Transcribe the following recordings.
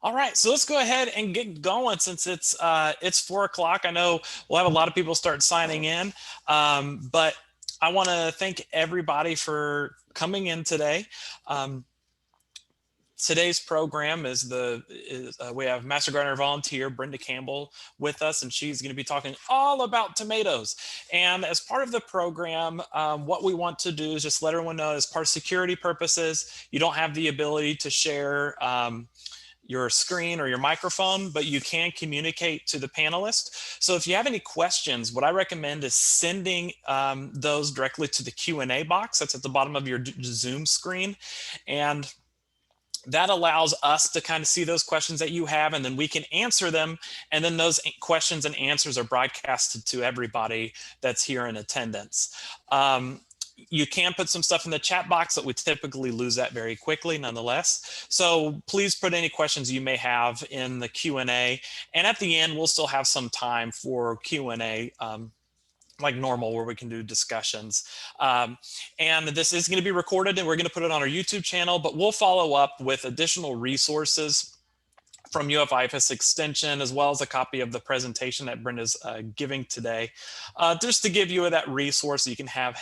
All right, so let's go ahead and get going since it's 4 o'clock. I know we'll have a lot of people start signing in, but I want to thank everybody for coming in today. Um, Today's program we have Master Gardener volunteer Brenda Campbell with us, and she's going to be talking all about tomatoes. And as part of the program, what we want to do is just let everyone know, as part of security purposes, you don't have the ability to share your screen or your microphone, but you can communicate to the panelists. So if you have any questions, what I recommend is sending those directly to the Q&A box that's at the bottom of your Zoom screen. And that allows us to kind of see those questions that you have, and then we can answer them. And then those questions and answers are broadcasted to everybody that's here in attendance. You can put some stuff in the chat box, but we typically lose that very quickly nonetheless. So please put any questions you may have in the Q&A. And at the end, we'll still have some time for Q&A like normal, where we can do discussions. And this is going to be recorded, and we're going to put it on our YouTube channel, but we'll follow up with additional resources from IFAS Extension, as well as a copy of the presentation that Brenda's giving today, just to give you that resource that you can have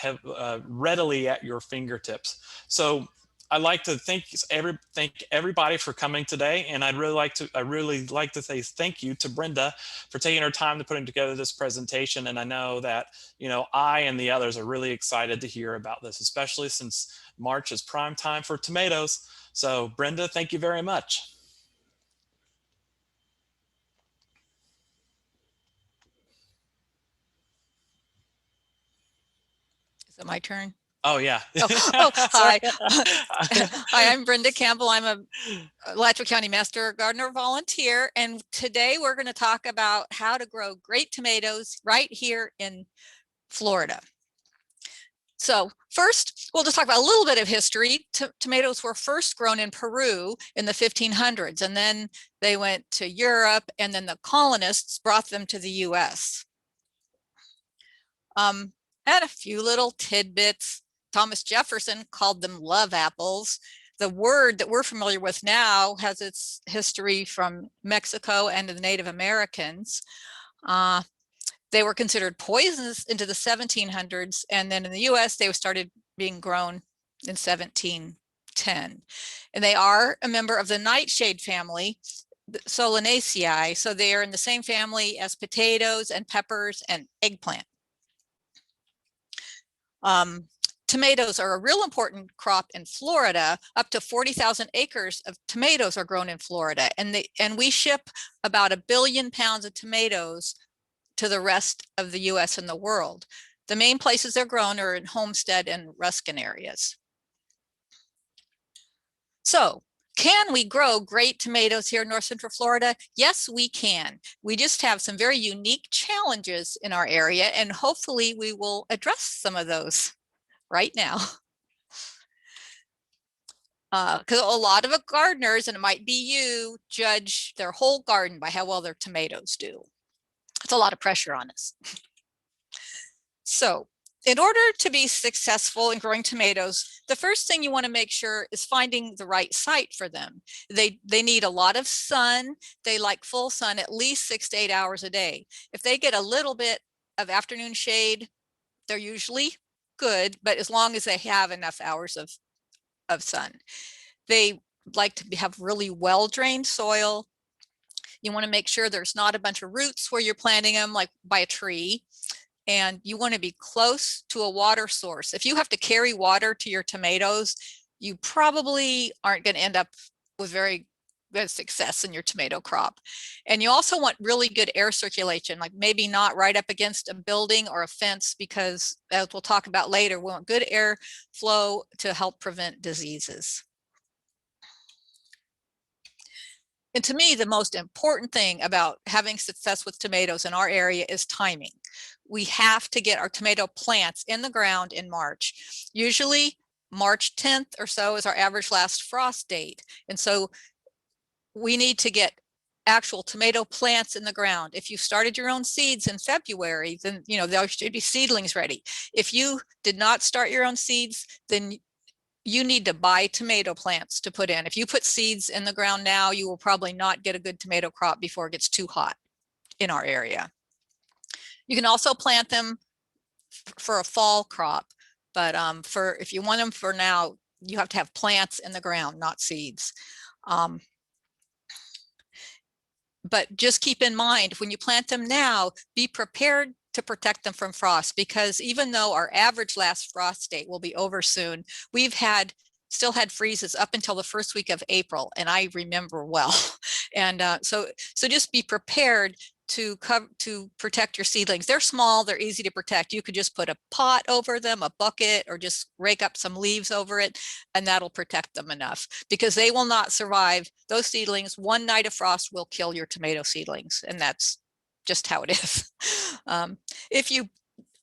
readily at your fingertips. So I'd like to thank everybody for coming today, and I'd really like to say thank you to Brenda for taking her time to putting together this presentation. And I know that I and the others are really excited to hear about this, especially since March is prime time for tomatoes. So Brenda, thank you very much. Is it my turn? Oh, yeah. Hi. Hi, I'm Brenda Campbell. I'm a Alachua County Master Gardener volunteer. And today we're going to talk about how to grow great tomatoes right here in Florida. So first, we'll just talk about a little bit of history. Tomatoes were first grown in Peru in the 1500s, and then they went to Europe, and then the colonists brought them to the US. And a few little tidbits. Thomas Jefferson called them love apples. The word that we're familiar with now has its history from Mexico and the Native Americans. They were considered poisonous into the 1700s, and then in the US they started being grown in 1710. And they are a member of the nightshade family, Solanaceae, so they are in the same family as potatoes and peppers and eggplant. Tomatoes are a real important crop in Florida. Up to 40,000 acres of tomatoes are grown in Florida, and we ship about 1 billion pounds of tomatoes to the rest of the US and the world. The main places they're grown are in Homestead and Ruskin areas. So, can we grow great tomatoes here in North Central Florida? Yes, we can. We just have some very unique challenges in our area, and hopefully we will address some of those right now. Because a lot of gardeners, and it might be you, judge their whole garden by how well their tomatoes do. It's a lot of pressure on us. So in order to be successful in growing tomatoes, the first thing you want to make sure is finding the right site for them. They need a lot of sun. They like full sun, at least 6 to 8 hours a day. If they get a little bit of afternoon shade, they're usually good, but as long as they have enough hours of sun. They like to have really well-drained soil. You want to make sure there's not a bunch of roots where you're planting them, like by a tree. And you want to be close to a water source. If you have to carry water to your tomatoes, you probably aren't going to end up with very good success in your tomato crop. And you also want really good air circulation, like maybe not right up against a building or a fence, because as we'll talk about later, we want good air flow to help prevent diseases. And to me, the most important thing about having success with tomatoes in our area is timing. We have to get our tomato plants in the ground in March. Usually March 10th or so is our average last frost date. And so we need to get actual tomato plants in the ground. If you started your own seeds in February, then there should be seedlings ready. If you did not start your own seeds, then you need to buy tomato plants to put in. If you put seeds in the ground now, you will probably not get a good tomato crop before it gets too hot in our area. You can also plant them for a fall crop, but for if you want them for now, you have to have plants in the ground, not seeds. But just keep in mind, when you plant them now, be prepared to protect them from frost, because even though our average last frost date will be over soon, we've still had freezes up until the first week of April, and I remember well. And so just be prepared to protect your seedlings. They're small, they're easy to protect. You could just put a pot over them, a bucket, or just rake up some leaves over it, and that'll protect them enough, because they will not survive. Those seedlings, one night of frost will kill your tomato seedlings, and that's just how it is. If you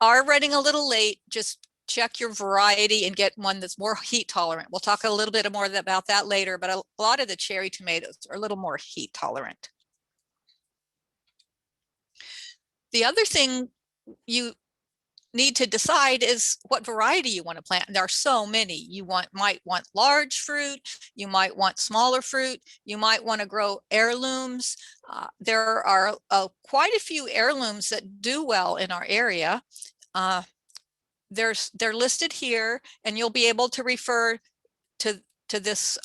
are running a little late, just check your variety and get one that's more heat tolerant. We'll talk a little bit more about that later, but a lot of the cherry tomatoes are a little more heat tolerant. The other thing you need to decide is what variety you want to plant. There are so many. You might want large fruit, you might want smaller fruit, you might want to grow heirlooms. There are quite a few heirlooms that do well in our area. They're listed here, and you'll be able to refer to this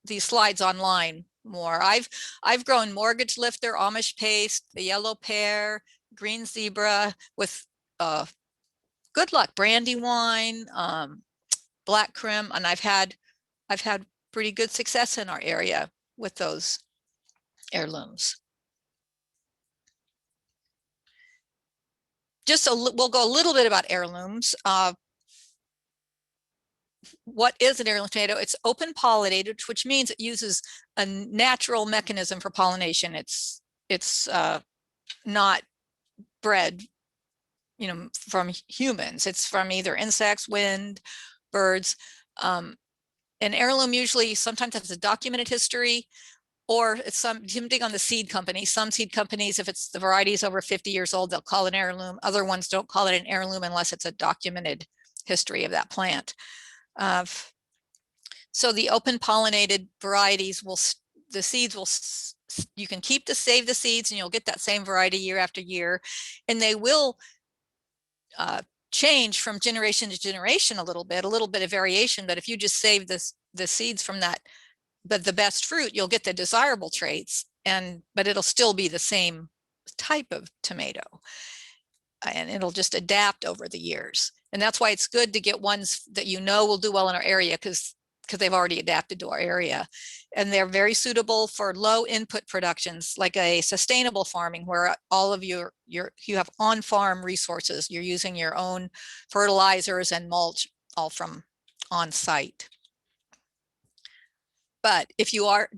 these slides online more. I've grown mortgage lifter, Amish paste, the yellow pear, green zebra, with good luck, brandywine, black crim, and I've had pretty good success in our area with those heirlooms. We'll go a little bit about heirlooms. What is an heirloom tomato? It's open pollinated, which means it uses a natural mechanism for pollination. It's not bred, from humans. It's from either insects, wind, birds. An heirloom usually sometimes has a documented history, or it's depending on the seed company. Some seed companies, if it's the variety is over 50 years old, they'll call it an heirloom. Other ones don't call it an heirloom unless it's a documented history of that plant. So the open pollinated varieties the seeds will, you can save the seeds, and you'll get that same variety year after year, and they will change from generation to generation a little bit of variation. But if you just save the seeds from that, but the best fruit, you'll get the desirable traits, but it'll still be the same type of tomato, and it'll just adapt over the years. And that's why it's good to get ones that will do well in our area, because they've already adapted to our area. And they're very suitable for low input productions, like a sustainable farming, where all of you have on-farm resources. You're using your own fertilizers and mulch all from on site. But do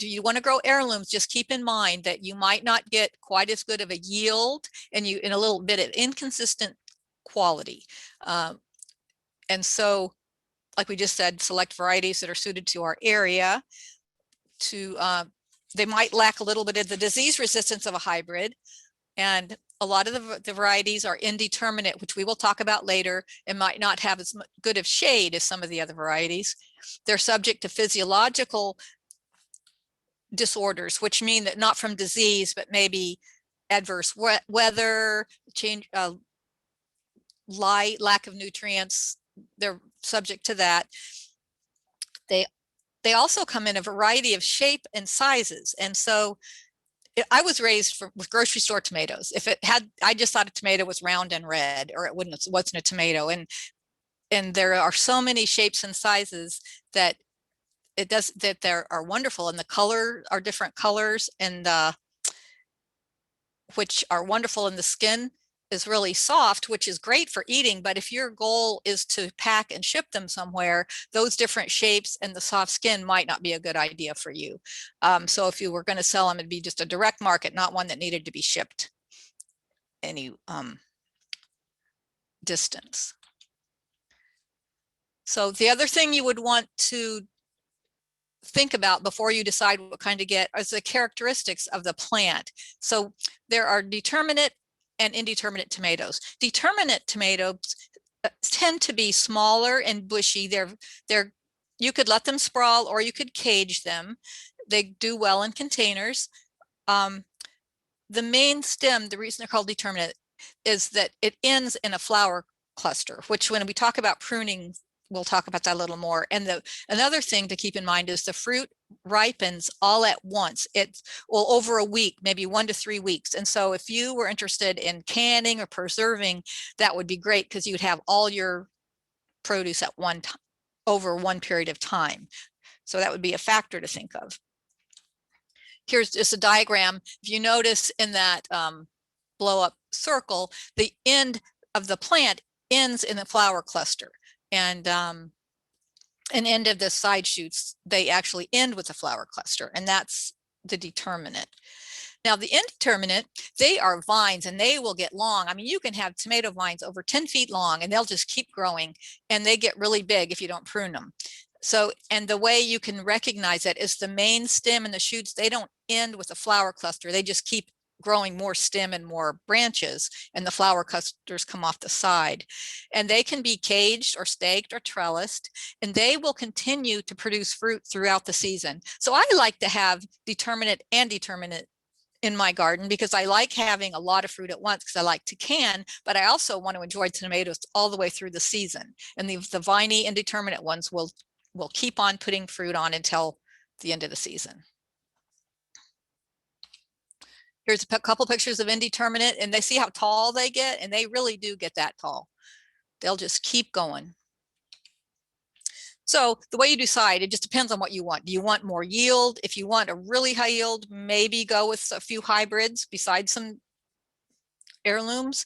you want to grow heirlooms, just keep in mind that you might not get quite as good of a yield, and in a little bit of inconsistent quality. And so, like we just said, select varieties that are suited to our area. They might lack a little bit of the disease resistance of a hybrid. And a lot of the varieties are indeterminate, which we will talk about later, and might not have as good of shade as some of the other varieties. They're subject to physiological disorders, which mean that not from disease, but maybe adverse weather, light, lack of nutrients. They're subject to that. They also come in a variety of shape and sizes. And so I was raised with grocery store tomatoes. I just thought a tomato was round and red, or it wasn't a tomato. And there are so many shapes and sizes that there are wonderful, and the color are different colors, and which are wonderful, and the skin is really soft, which is great for eating. But if your goal is to pack and ship them somewhere, those different shapes and the soft skin might not be a good idea for you. So if you were going to sell them, it'd be just a direct market, not one that needed to be shipped any distance. So the other thing you would want to think about before you decide what kind to get is the characteristics of the plant. So there are determinate and indeterminate tomatoes. Determinate tomatoes tend to be smaller and bushy. They're you could let them sprawl or you could cage them. They do well in containers. The main stem, the reason they're called determinate, is that it ends in a flower cluster, which when we talk about pruning, we'll talk about that a little more. And another thing to keep in mind is the fruit ripens all at once. It's over a week, maybe 1 to 3 weeks. And so if you were interested in canning or preserving, that would be great because you'd have all your produce at one time over one period of time. So that would be a factor to think of. Here's just a diagram. If you notice in that blow up circle, the end of the plant ends in the flower cluster, and an end of the side shoots, they actually end with a flower cluster, and that's the determinate. Now the indeterminate, they are vines and they will get long. I mean, you can have tomato vines over 10 feet long and they'll just keep growing, and they get really big if you don't prune them. So, and the way you can recognize it is the main stem and the shoots, they don't end with a flower cluster. They just keep growing more stem and more branches, and the flower clusters come off the side. And they can be caged or staked or trellised, and they will continue to produce fruit throughout the season. So I like to have determinate and determinate in my garden because I like having a lot of fruit at once because I like to can, but I also want to enjoy tomatoes all the way through the season. And the viney indeterminate ones will keep on putting fruit on until the end of the season. Here's a couple pictures of indeterminate, and they see how tall they get, and they really do get that tall. They'll just keep going. So the way you decide, it just depends on what you want. Do you want more yield? If you want a really high yield, maybe go with a few hybrids besides some heirlooms.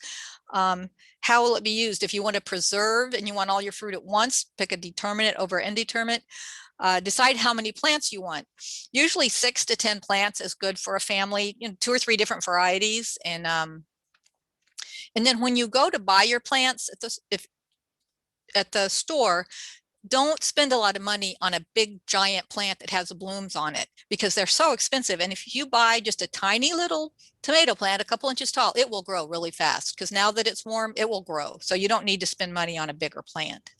How will it be used? If you want to preserve and you want all your fruit at once, pick a determinate over indeterminate. Decide how many plants you want. Usually 6 to 10 plants is good for a family, 2 or 3 different varieties. And then when you go to buy your plants at the store, don't spend a lot of money on a big giant plant that has blooms on it because they're so expensive. And if you buy just a tiny little tomato plant, a couple inches tall, it will grow really fast because now that it's warm, it will grow. So you don't need to spend money on a bigger plant.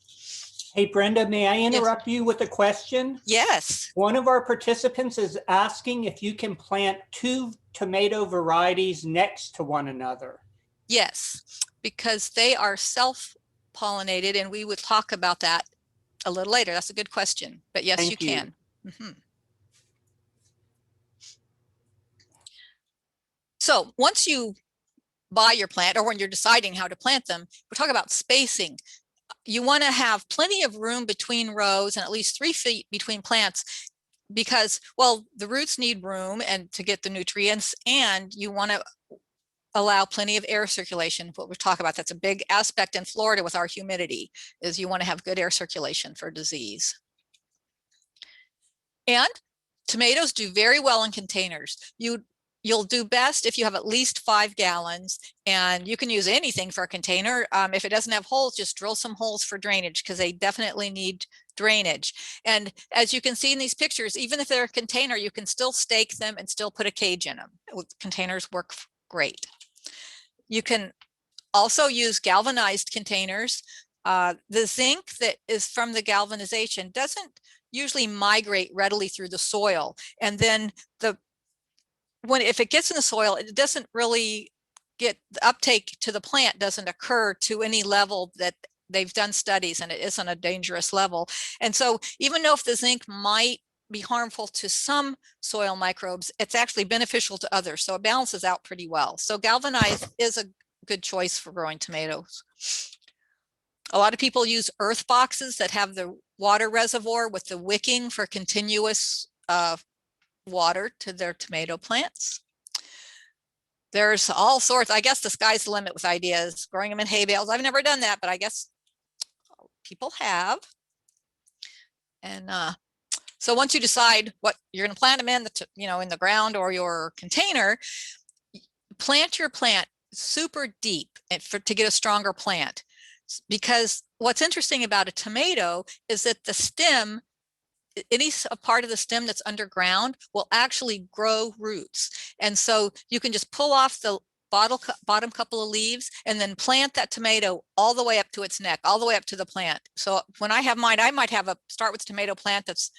Hey, Brenda, may I interrupt you with a question? Yes. One of our participants is asking if you can plant 2 tomato varieties next to one another. Yes, because they are self-pollinated, and we would talk about that a little later. That's a good question, but yes, you can. So once you buy your plant, or when you're deciding how to plant them, we're talking about spacing. You want to have plenty of room between rows and at least 3 feet between plants because, well, the roots need room and to get the nutrients, and you want to allow plenty of air circulation. What we talk about, that's a big aspect in Florida with our humidity, is you want to have good air circulation for disease. And tomatoes do very well in containers. You'll do best if you have at least 5 gallons, and you can use anything for a container. If it doesn't have holes, just drill some holes for drainage because they definitely need drainage. And as you can see in these pictures, even if they're a container, you can still stake them and still put a cage in them. Containers work great. You can also use galvanized containers. The zinc that is from the galvanization doesn't usually migrate readily through the soil. And then if it gets in the soil, it doesn't really get the uptake to the plant, doesn't occur to any level that they've done studies, and it isn't a dangerous level. And so even though if the zinc might be harmful to some soil microbes, it's actually beneficial to others. So it balances out pretty well. So galvanized is a good choice for growing tomatoes. A lot of people use earth boxes that have the water reservoir with the wicking for continuous water to their tomato plants. There's all sorts. I guess the sky's the limit with ideas. Growing them in hay bales. I've never done that, but I guess people have. And so once you decide what you're going to plant them in, in the ground or your container, plant your plant super deep to get a stronger plant. Because what's interesting about a tomato is that the stem, any part of the stem that's underground will actually grow roots. And so you can just pull off the bottom couple of leaves, and then plant that tomato all the way up to its neck, all the way up to the plant. So when I have mine, I might start with a tomato plant that's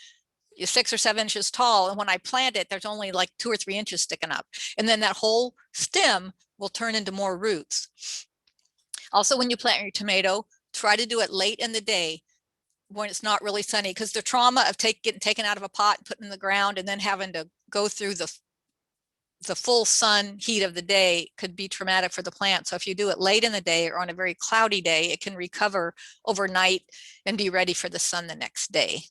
6 or 7 inches tall. And when I plant it, there's only like 2 or 3 inches sticking up. And then that whole stem will turn into more roots. Also, when you plant your tomato, try to do it late in the day when it's not really sunny, because the trauma of getting taken out of a pot, put in the ground, and then having to go through the full sun heat of the day could be traumatic for the plant. So if you do it late in the day or on a very cloudy day, it can recover overnight and be ready for the sun the next day.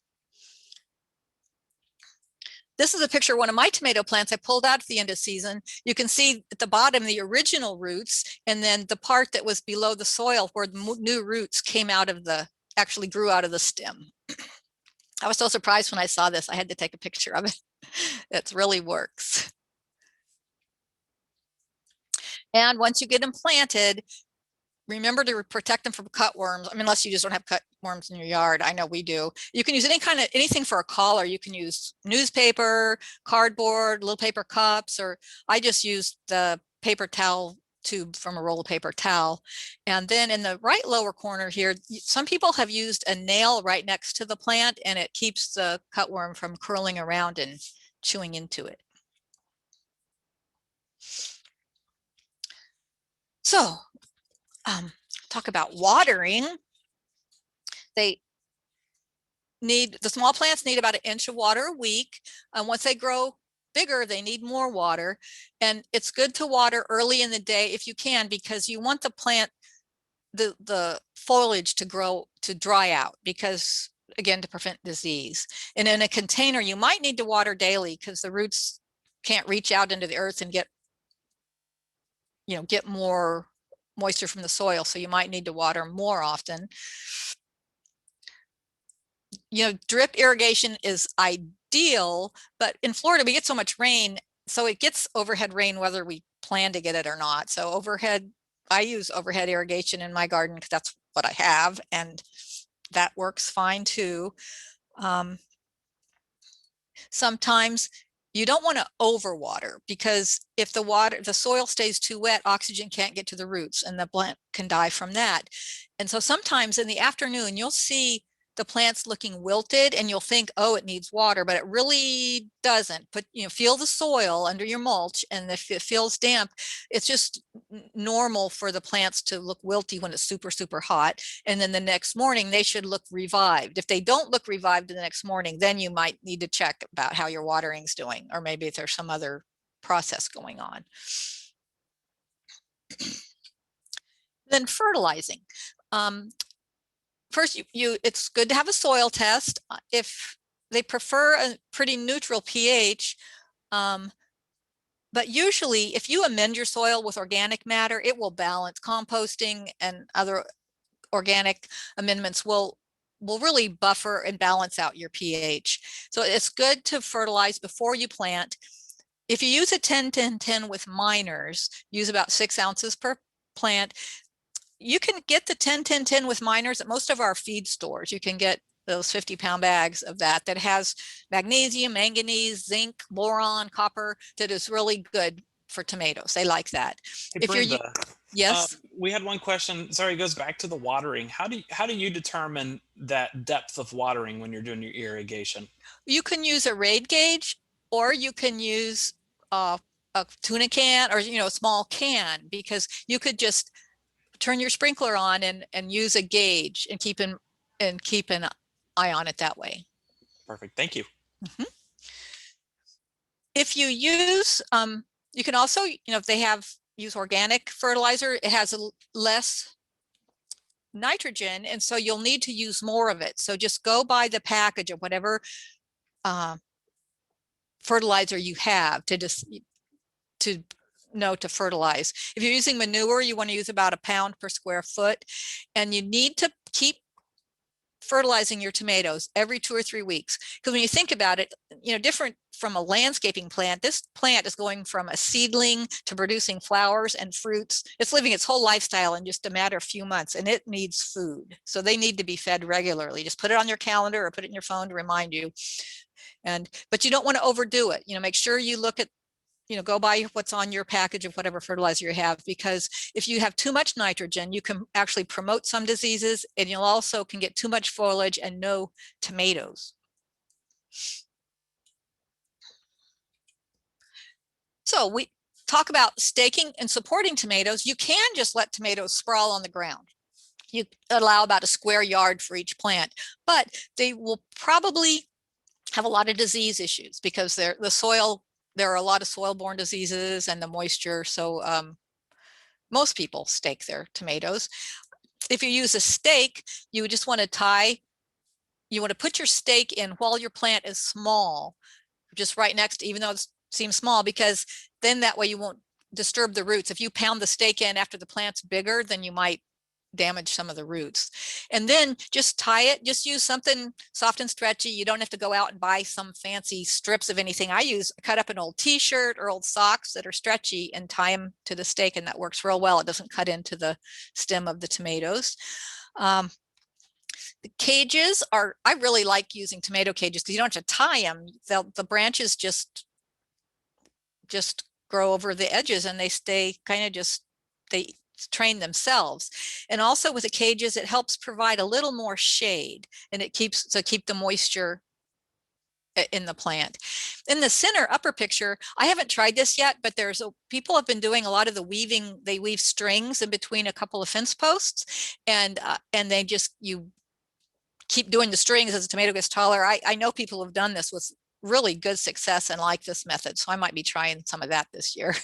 This is a picture of one of my tomato plants I pulled out at the end of season. You can see at the bottom the original roots, and then the part that was below the soil where the new roots came out of actually grew out of the stem. I was so surprised when I saw this. I had to take a picture of it. It really works. And once you get them planted, remember to protect them from cutworms. I mean, unless you just don't have cutworms in your yard. I know we do. You can use anything for a collar. You can use newspaper, cardboard, little paper cups, or I just used the paper towel tube from a roll of paper towel. And then in the right lower corner here, some people have used a nail right next to the plant, and it keeps the cutworm from curling around and chewing into it. So talk about watering. The small plants need about 1 inch of water a week. Once they grow bigger, they need more water. And it's good to water early in the day if you can, because you want the plant, the foliage to dry out, because again, to prevent disease. And in a container, you might need to water daily because the roots can't reach out into the earth and get more moisture from the soil. So you might need to water more often. Drip irrigation is ideal, but in Florida, we get so much rain. So it gets overhead rain, whether we plan to get it or not. So I use overhead irrigation in my garden because that's what I have. And that works fine too. Sometimes you don't want to overwater, because if the soil stays too wet, oxygen can't get to the roots and the plant can die from that. And so sometimes in the afternoon, you'll see the plant's looking wilted and you'll think, oh, it needs water, but it really doesn't. But feel the soil under your mulch, and if it feels damp, it's just normal for the plants to look wilty when it's super, super hot. And then the next morning they should look revived. If they don't look revived the next morning, then you might need to check about how your watering's doing, or maybe if there's some other process going on. Then fertilizing. First, it's good to have a soil test. If they prefer a pretty neutral pH, but usually if you amend your soil with organic matter, it will balance. Composting and other organic amendments will really buffer and balance out your pH. So it's good to fertilize before you plant. If you use a 10-10-10 with minors, use about 6 ounces per plant. You can get the 10-10-10 with minors at most of our feed stores. You can get those 50-pound bags of that has magnesium, manganese, zinc, boron, copper, that is really good for tomatoes. They like that. Hey, Brenda, yes. We had one question. Sorry, it goes back to the watering. How do you determine that depth of watering when you're doing your irrigation? You can use a raid gauge, or you can use a tuna can, or a small can, because you could just turn your sprinkler on and use a gauge and keep an eye on it that way. Perfect. Thank you. Mm-hmm. If you use, you can also, if they use organic fertilizer, it has less nitrogen, and so you'll need to use more of it. So just go by the package of whatever fertilizer you have to fertilize. If you're using manure, you want to use about 1 pound per square foot, and you need to keep fertilizing your tomatoes every 2 or 3 weeks. Because when you think about it, different from a landscaping plant, this plant is going from a seedling to producing flowers and fruits. It's living its whole lifestyle in just a matter of few months, and it needs food. So they need to be fed regularly. Just put it on your calendar or put it in your phone to remind you. But you don't want to overdo it. Make sure you look at go by what's on your package of whatever fertilizer you have, because if you have too much nitrogen, you can actually promote some diseases, and you'll also can get too much foliage and no tomatoes. So we talk about staking and supporting tomatoes. You can just let tomatoes sprawl on the ground. You allow about a square yard for each plant, but they will probably have a lot of disease issues because the soil, there are a lot of soil-borne diseases and the moisture. So most people stake their tomatoes. If you use a stake, you just want to put your stake in while your plant is small, just right next to, even though it seems small, because then that way you won't disturb the roots. If you pound the stake in after the plant's bigger, then you might damage some of the roots. And then just tie it, just use something soft and stretchy. You don't have to go out and buy some fancy strips of anything. I cut up an old t-shirt or old socks that are stretchy and tie them to the stake, and that works real well. It doesn't cut into the stem of the tomatoes. The cages are, I really like using tomato cages because you don't have to tie them. The branches just grow over the edges and they stay they train themselves. And also with the cages, it helps provide a little more shade, and it keep the moisture in the plant. In the center upper picture, I haven't tried this yet, but people have been doing a lot of the weaving. They weave strings in between a couple of fence posts, and you keep doing the strings as the tomato gets taller. I know people have done this with really good success and like this method, so I might be trying some of that this year.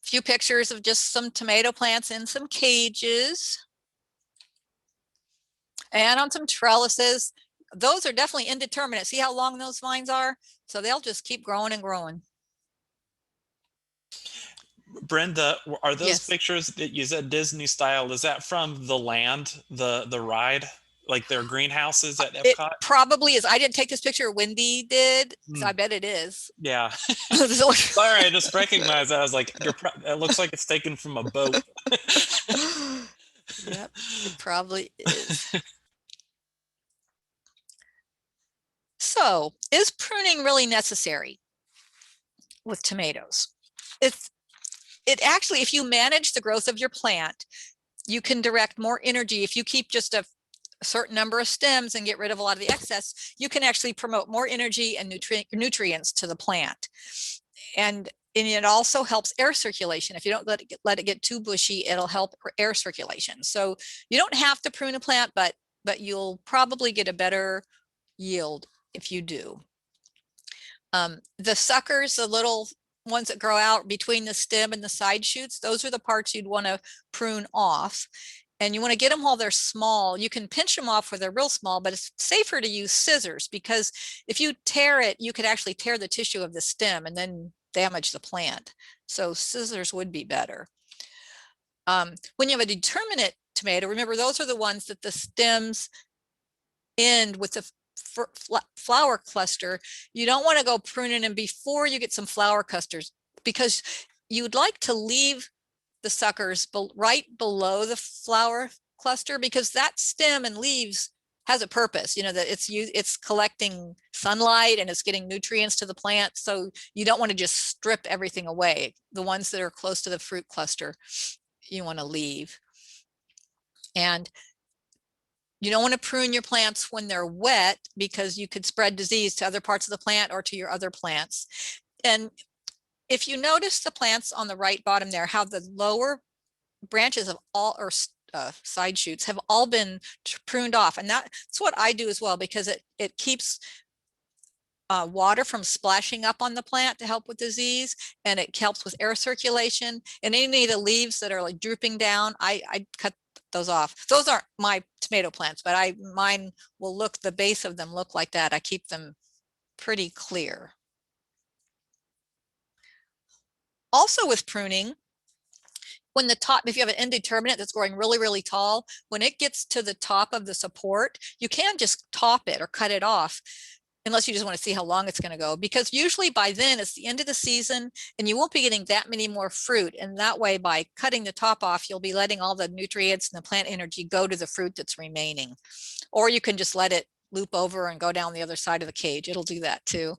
Few pictures of just some tomato plants in some cages and on some trellises. Those are definitely indeterminate. See how long those vines are? So they'll just keep growing and growing. Brenda, are those Yes. pictures that you said Disney style? Is that from the land, the ride, like their greenhouses at It Epcot? probably is. I didn't take this picture. Wendy did, so I bet it is. Yeah. So- Sorry, I just recognized that. I was like, it looks like it's taken from a boat. Yep, it probably is. So, is pruning really necessary with tomatoes? It actually, if you manage the growth of your plant, you can direct more energy. If you keep just a certain number of stems and get rid of a lot of the excess, you can actually promote more energy and nutrients to the plant. And it also helps air circulation. If you don't let it get too bushy, it'll help air circulation. So you don't have to prune a plant, but you'll probably get a better yield if you do. The suckers, the little ones that grow out between the stem and the side shoots, those are the parts you'd want to prune off. And you want to get them while they're small. You can pinch them off where they're real small, but it's safer to use scissors, because if you tear it, you could actually tear the tissue of the stem and then damage the plant. So scissors would be better. When you have a determinate tomato, remember those are the ones that the stems end with the flower cluster. You don't want to go pruning them before you get some flower clusters, because you'd like to leave the suckers right below the flower cluster, because that stem and leaves has a purpose, that it's collecting sunlight and it's getting nutrients to the plant. So you don't want to just strip everything away. The ones that are close to the fruit cluster, you want to leave. And you don't want to prune your plants when they're wet, because you could spread disease to other parts of the plant or to your other plants. And if you notice the plants on the right bottom there, how the lower branches of all, or side shoots, have all been pruned off. And that's what I do as well, because it keeps water from splashing up on the plant to help with disease, and it helps with air circulation. And any of the leaves that are like drooping down, I cut those off. Those aren't my tomato plants, but mine will the base of them look like that. I keep them pretty clear. Also with pruning, if you have an indeterminate that's growing really, really tall, when it gets to the top of the support, you can just top it or cut it off, unless you just want to see how long it's going to go, because usually by then it's the end of the season and you won't be getting that many more fruit. And that way, by cutting the top off, you'll be letting all the nutrients and the plant energy go to the fruit that's remaining. Or you can just let it loop over and go down the other side of the cage. It'll do that too.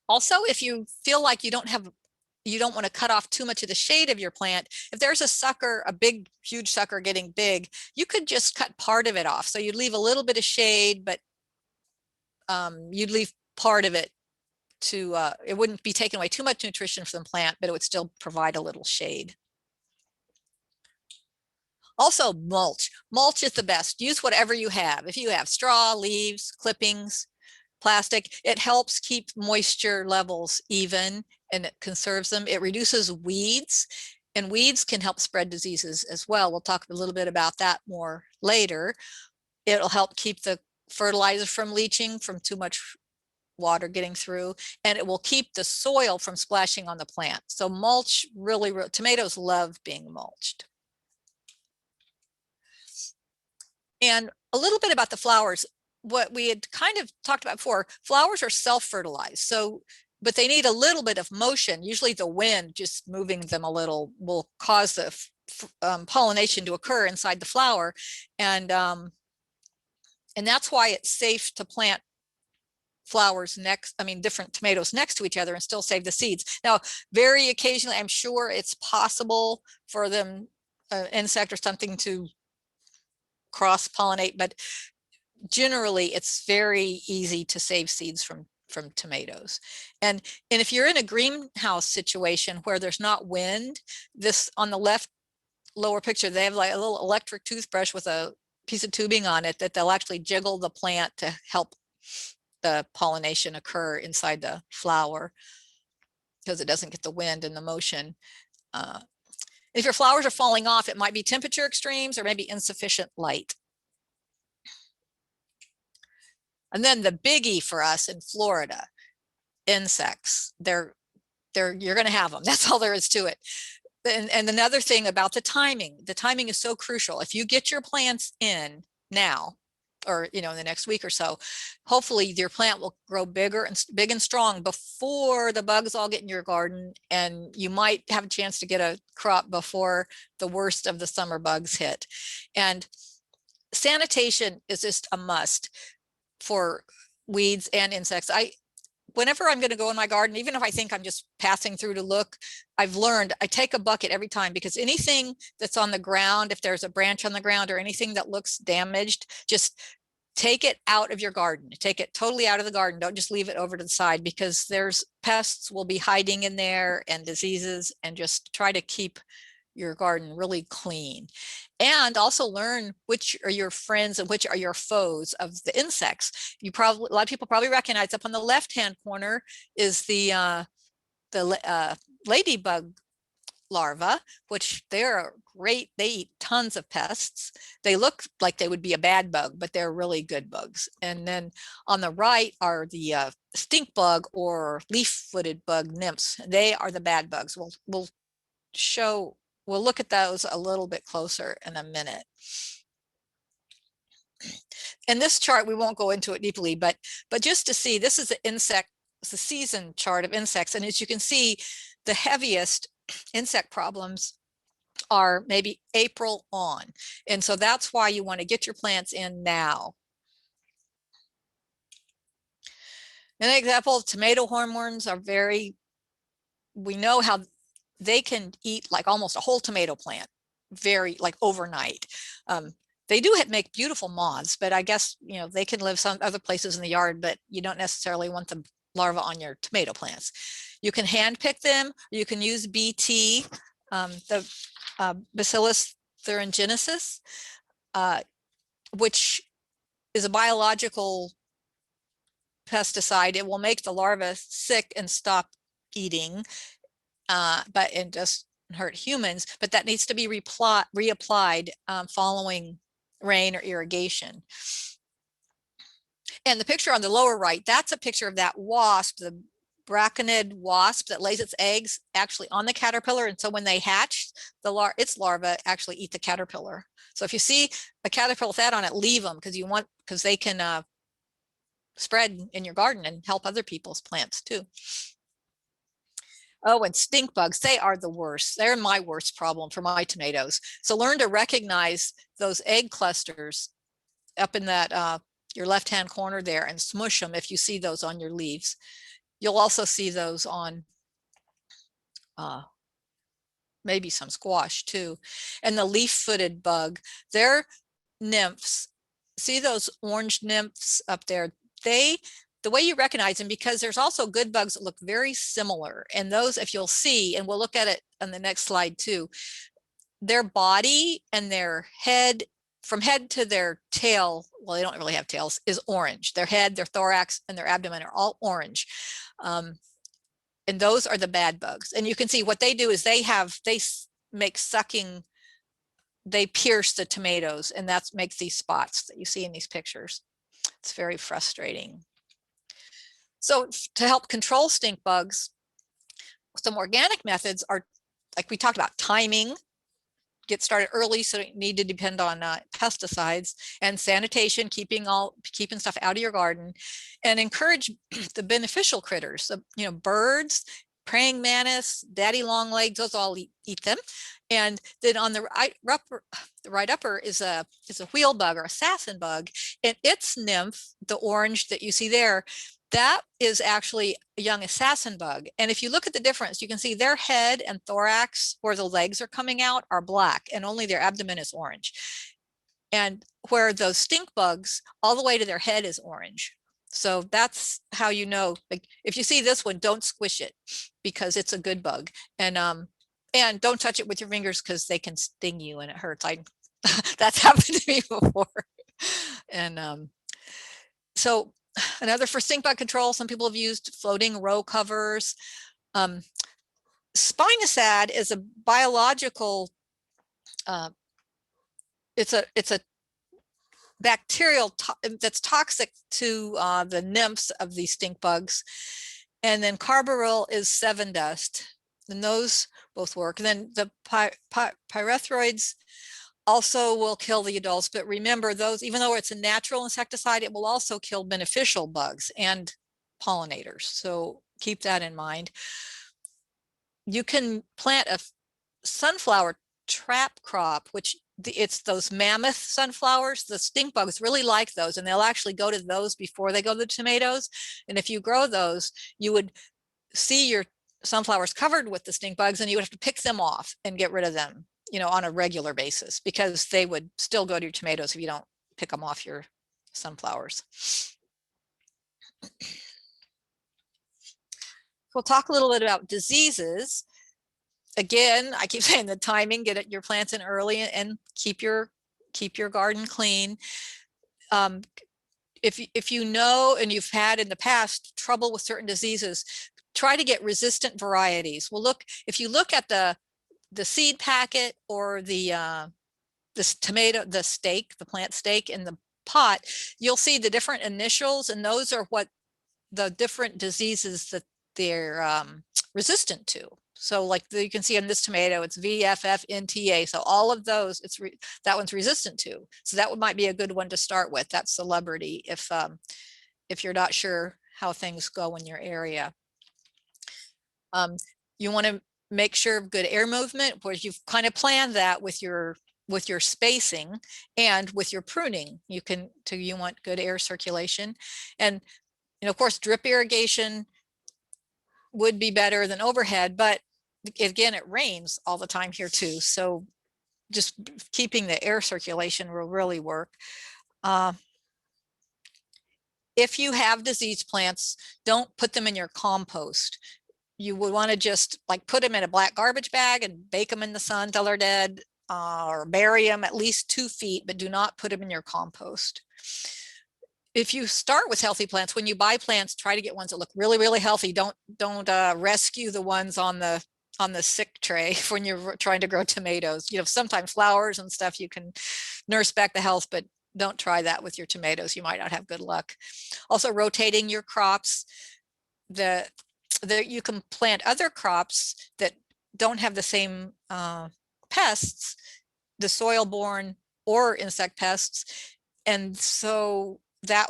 Also, if you feel like you don't want to cut off too much of the shade of your plant, if there's a sucker, a big, huge sucker getting big, you could just cut part of it off. So you'd leave a little bit of shade, but you'd leave part of it to, it wouldn't be taking away too much nutrition from the plant, but it would still provide a little shade. Also, mulch. Mulch is the best. Use whatever you have. If you have straw, leaves, clippings, plastic, it helps keep moisture levels even and it conserves them. It reduces weeds, and weeds can help spread diseases as well. We'll talk a little bit about that more later. It'll help keep the fertilizer from leaching, from too much water getting through, and it will keep the soil from splashing on the plant. So mulch really, tomatoes love being mulched. And a little bit about the flowers. What we had kind of talked about before, flowers are self-fertilized. So, but they need a little bit of motion. Usually the wind just moving them a little will cause the pollination to occur inside the flower. And that's why it's safe to plant flowers different tomatoes next to each other and still save the seeds. Now, very occasionally, I'm sure it's possible for them, insect or something, to cross-pollinate, but generally it's very easy to save seeds from tomatoes. And if you're in a greenhouse situation where there's not wind, this on the left lower picture, they have like a little electric toothbrush with a piece of tubing on it that they'll actually jiggle the plant to help the pollination occur inside the flower because it doesn't get the wind and the motion. If your flowers are falling off, it might be temperature extremes or maybe insufficient light. And then the biggie for us in Florida, insects. You're going to have them. That's all there is to it. And another thing about the timing is so crucial. If you get your plants in now, or in the next week or so, hopefully your plant will grow big and strong before the bugs all get in your garden, and you might have a chance to get a crop before the worst of the summer bugs hit. And sanitation is just a must for weeds and insects. Whenever I'm going to go in my garden, even if I think I'm just passing through to look, I've learned I take a bucket every time, because anything that's on the ground, if there's a branch on the ground or anything that looks damaged, just take it out of your garden. Take it totally out of the garden. Don't just leave it over to the side, because there's pests will be hiding in there and diseases, and just try to keep your garden really clean. And also learn which are your friends and which are your foes of the insects. A lot of people probably recognize up on the left-hand corner is the ladybug larva, which they're great. They eat tons of pests. They look like they would be a bad bug, but they're really good bugs. And then on the right are the stink bug or leaf-footed bug nymphs. They are the bad bugs. We'll look at those a little bit closer in a minute. In this chart, we won't go into it deeply, but just to see, this is the season chart of insects. And as you can see, the heaviest insect problems are maybe April on. And so that's why you want to get your plants in now. An example, tomato hornworms are we know how they can eat like almost a whole tomato plant, like overnight. They do make beautiful moths, but I guess, they can live some other places in the yard, but you don't necessarily want the larva on your tomato plants. You can hand pick them, or you can use BT, the Bacillus thuringiensis, which is a biological pesticide. It will make the larva sick and stop eating, but it doesn't hurt humans, but that needs to be reapplied following rain or irrigation. And the picture on the lower right, that's a picture of that wasp, the braconid wasp that lays its eggs actually on the caterpillar. And so when they hatch, its larvae actually eat the caterpillar. So if you see a caterpillar with that on it, leave them, because they can spread in your garden and help other people's plants too. Oh, and stink bugs, they are the worst. They're my worst problem for my tomatoes. So learn to recognize those egg clusters up in that your left-hand corner there and smush them if you see those on your leaves. You'll also see those on maybe some squash too. And the leaf-footed bug, they're nymphs. See those orange nymphs up there? The way you recognize them, because there's also good bugs that look very similar. And those, if you'll see, and we'll look at it on the next slide too, their body and their head, from head to their tail, well, they don't really have tails, is orange. Their head, their thorax, and their abdomen are all orange. And those are the bad bugs. And you can see what they do is they make sucking, they pierce the tomatoes, and that makes these spots that you see in these pictures. It's very frustrating. So to help control stink bugs, some organic methods are, like we talked about, timing, get started early, so you need to depend on pesticides, and sanitation, keeping stuff out of your garden, and encourage the beneficial critters. So, birds, praying mantis, daddy longlegs, those all eat them. And then on the right upper is a wheel bug or assassin bug, and its nymph, the orange that you see there, that is actually a young assassin bug. And if you look at the difference, you can see their head and thorax, where the legs are coming out, are black, and only their abdomen is orange. And where those stink bugs, all the way to their head is orange. So that's how you know, like, if you see this one, don't squish it because it's a good bug. And don't touch it with your fingers because they can sting you and it hurts. That's happened to me before. And so another for stink bug control, some people have used floating row covers. Spinosad is a biological, it's a bacterial that's toxic to the nymphs of these stink bugs. And then carbaryl is 7 dust, and those both work. And then the pyrethroids also will kill the adults, but remember, those, even though it's a natural insecticide, it will also kill beneficial bugs and pollinators. So keep that in mind. You can plant a sunflower trap crop, which it's those mammoth sunflowers. The stink bugs really like those, and they'll actually go to those before they go to the tomatoes. And if you grow those, you would see your sunflowers covered with the stink bugs, and you would have to pick them off and get rid of them, on a regular basis, because they would still go to your tomatoes if you don't pick them off your sunflowers. We'll talk a little bit about diseases. Again, I keep saying the timing, get your plants in early and keep your garden clean. If you know, and you've had in the past trouble with certain diseases, try to get resistant varieties. Well, if you look at the seed packet or the plant stake in the pot, you'll see the different initials, and those are what the different diseases that they're resistant to. So like you can see on this tomato, it's VFFNTA. So all of those, that one's resistant to. So that might be a good one to start with. That's celebrity if you're not sure how things go in your area. You want to make sure of good air movement, where you've kind of planned that with your spacing and with your pruning. You want good air circulation, and of course drip irrigation would be better than overhead, but again, it rains all the time here too, so just keeping the air circulation will really work. If you have diseased plants, don't put them in your compost. You would want to just put them in a black garbage bag and bake them in the sun till they're dead, or bury them at least 2 feet, but do not put them in your compost. If you start with healthy plants, when you buy plants, try to get ones that look really, really healthy. Don't rescue the ones on the sick tray when you're trying to grow tomatoes. Sometimes flowers and stuff, you can nurse back the health, but don't try that with your tomatoes. You might not have good luck. Also, rotating your crops. You can plant other crops that don't have the same pests, the soil-borne or insect pests, and so that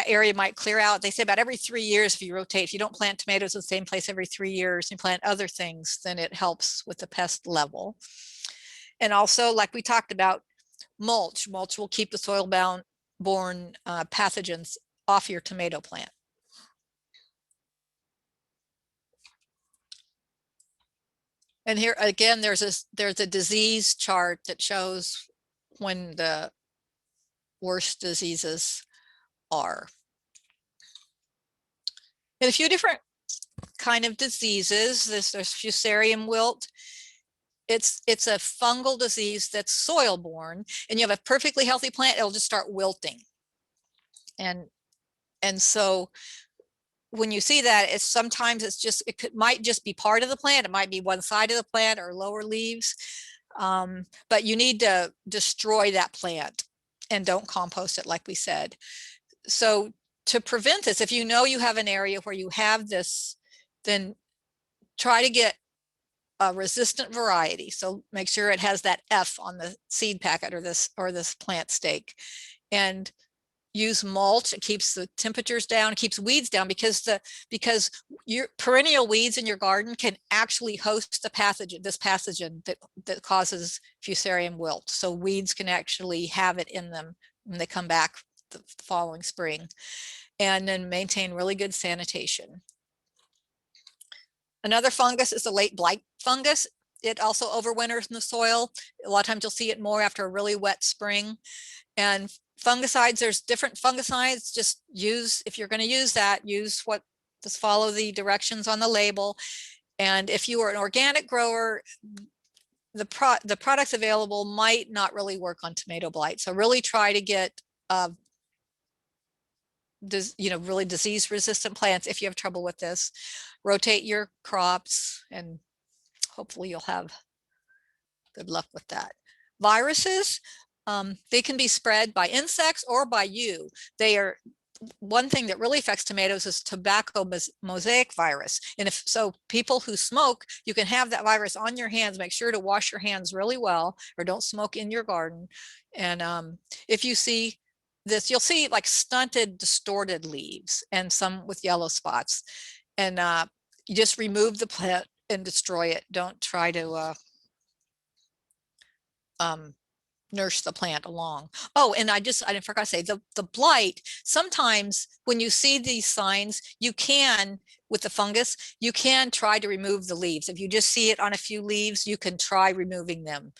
area might clear out. They say about every 3 years, if you rotate, if you don't plant tomatoes in the same place every 3 years, and plant other things, then it helps with the pest level. And also, like we talked about, Mulch. Mulch will keep the soil-borne pathogens off your tomato plant. And here again, there's a disease chart that shows when the worst diseases are. And a few different kind of diseases. There's Fusarium wilt. It's a fungal disease that's soil borne, and you have a perfectly healthy plant, it'll just start wilting. And so when you see that, it's sometimes might just be part of the plant. It might be one side of the plant or lower leaves. But you need to destroy that plant and don't compost it, like we said. So to prevent this, if you know you have an area where you have this, then try to get a resistant variety. So make sure it has that F on the seed packet or this plant stake, and use mulch. It keeps the temperatures down, keeps weeds down, because your perennial weeds in your garden can actually host the this pathogen that causes Fusarium wilt. So weeds can actually have it in them when they come back the following spring. And then maintain really good sanitation. Another fungus is the late blight fungus. It also overwinters in the soil. A lot of times you'll see it more after a really wet spring. And fungicides, there's different fungicides. Just use, if you're going to use that, just follow the directions on the label. And if you are an organic grower, the products available might not really work on tomato blight. So really try to get really disease resistant plants if you have trouble with this. Rotate your crops, and hopefully you'll have good luck with that. Viruses, they can be spread by insects or by you. One thing that really affects tomatoes is tobacco mosaic virus. And if so, people who smoke, you can have that virus on your hands. Make sure to wash your hands really well, or don't smoke in your garden. And if you see this, you'll see like stunted, distorted leaves and some with yellow spots. And you just remove the plant and destroy it. Don't try to nurse the plant along. Oh, and I forgot to say, the blight, sometimes when you see these signs, you can, with the fungus, you can try to remove the leaves. If you just see it on a few leaves, you can try removing them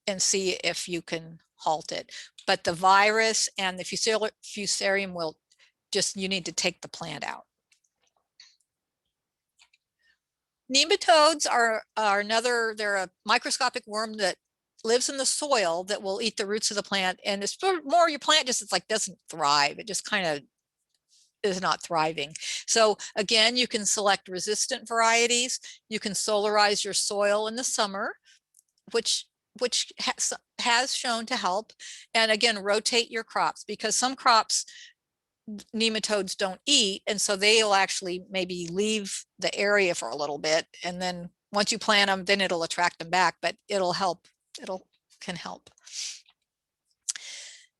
and see if you can halt it. But the virus and the Fusarium wilt, you need to take the plant out. Nematodes are they're a microscopic worm that lives in the soil that will eat the roots of the plant. And it's more your plant doesn't thrive. It just kind of is not thriving. So again, you can select resistant varieties. You can solarize your soil in the summer, which has shown to help. And again, rotate your crops, because some crops nematodes don't eat, and so they'll actually maybe leave the area for a little bit, and then once you plant them, then it'll attract them back. But it'll help. Can help.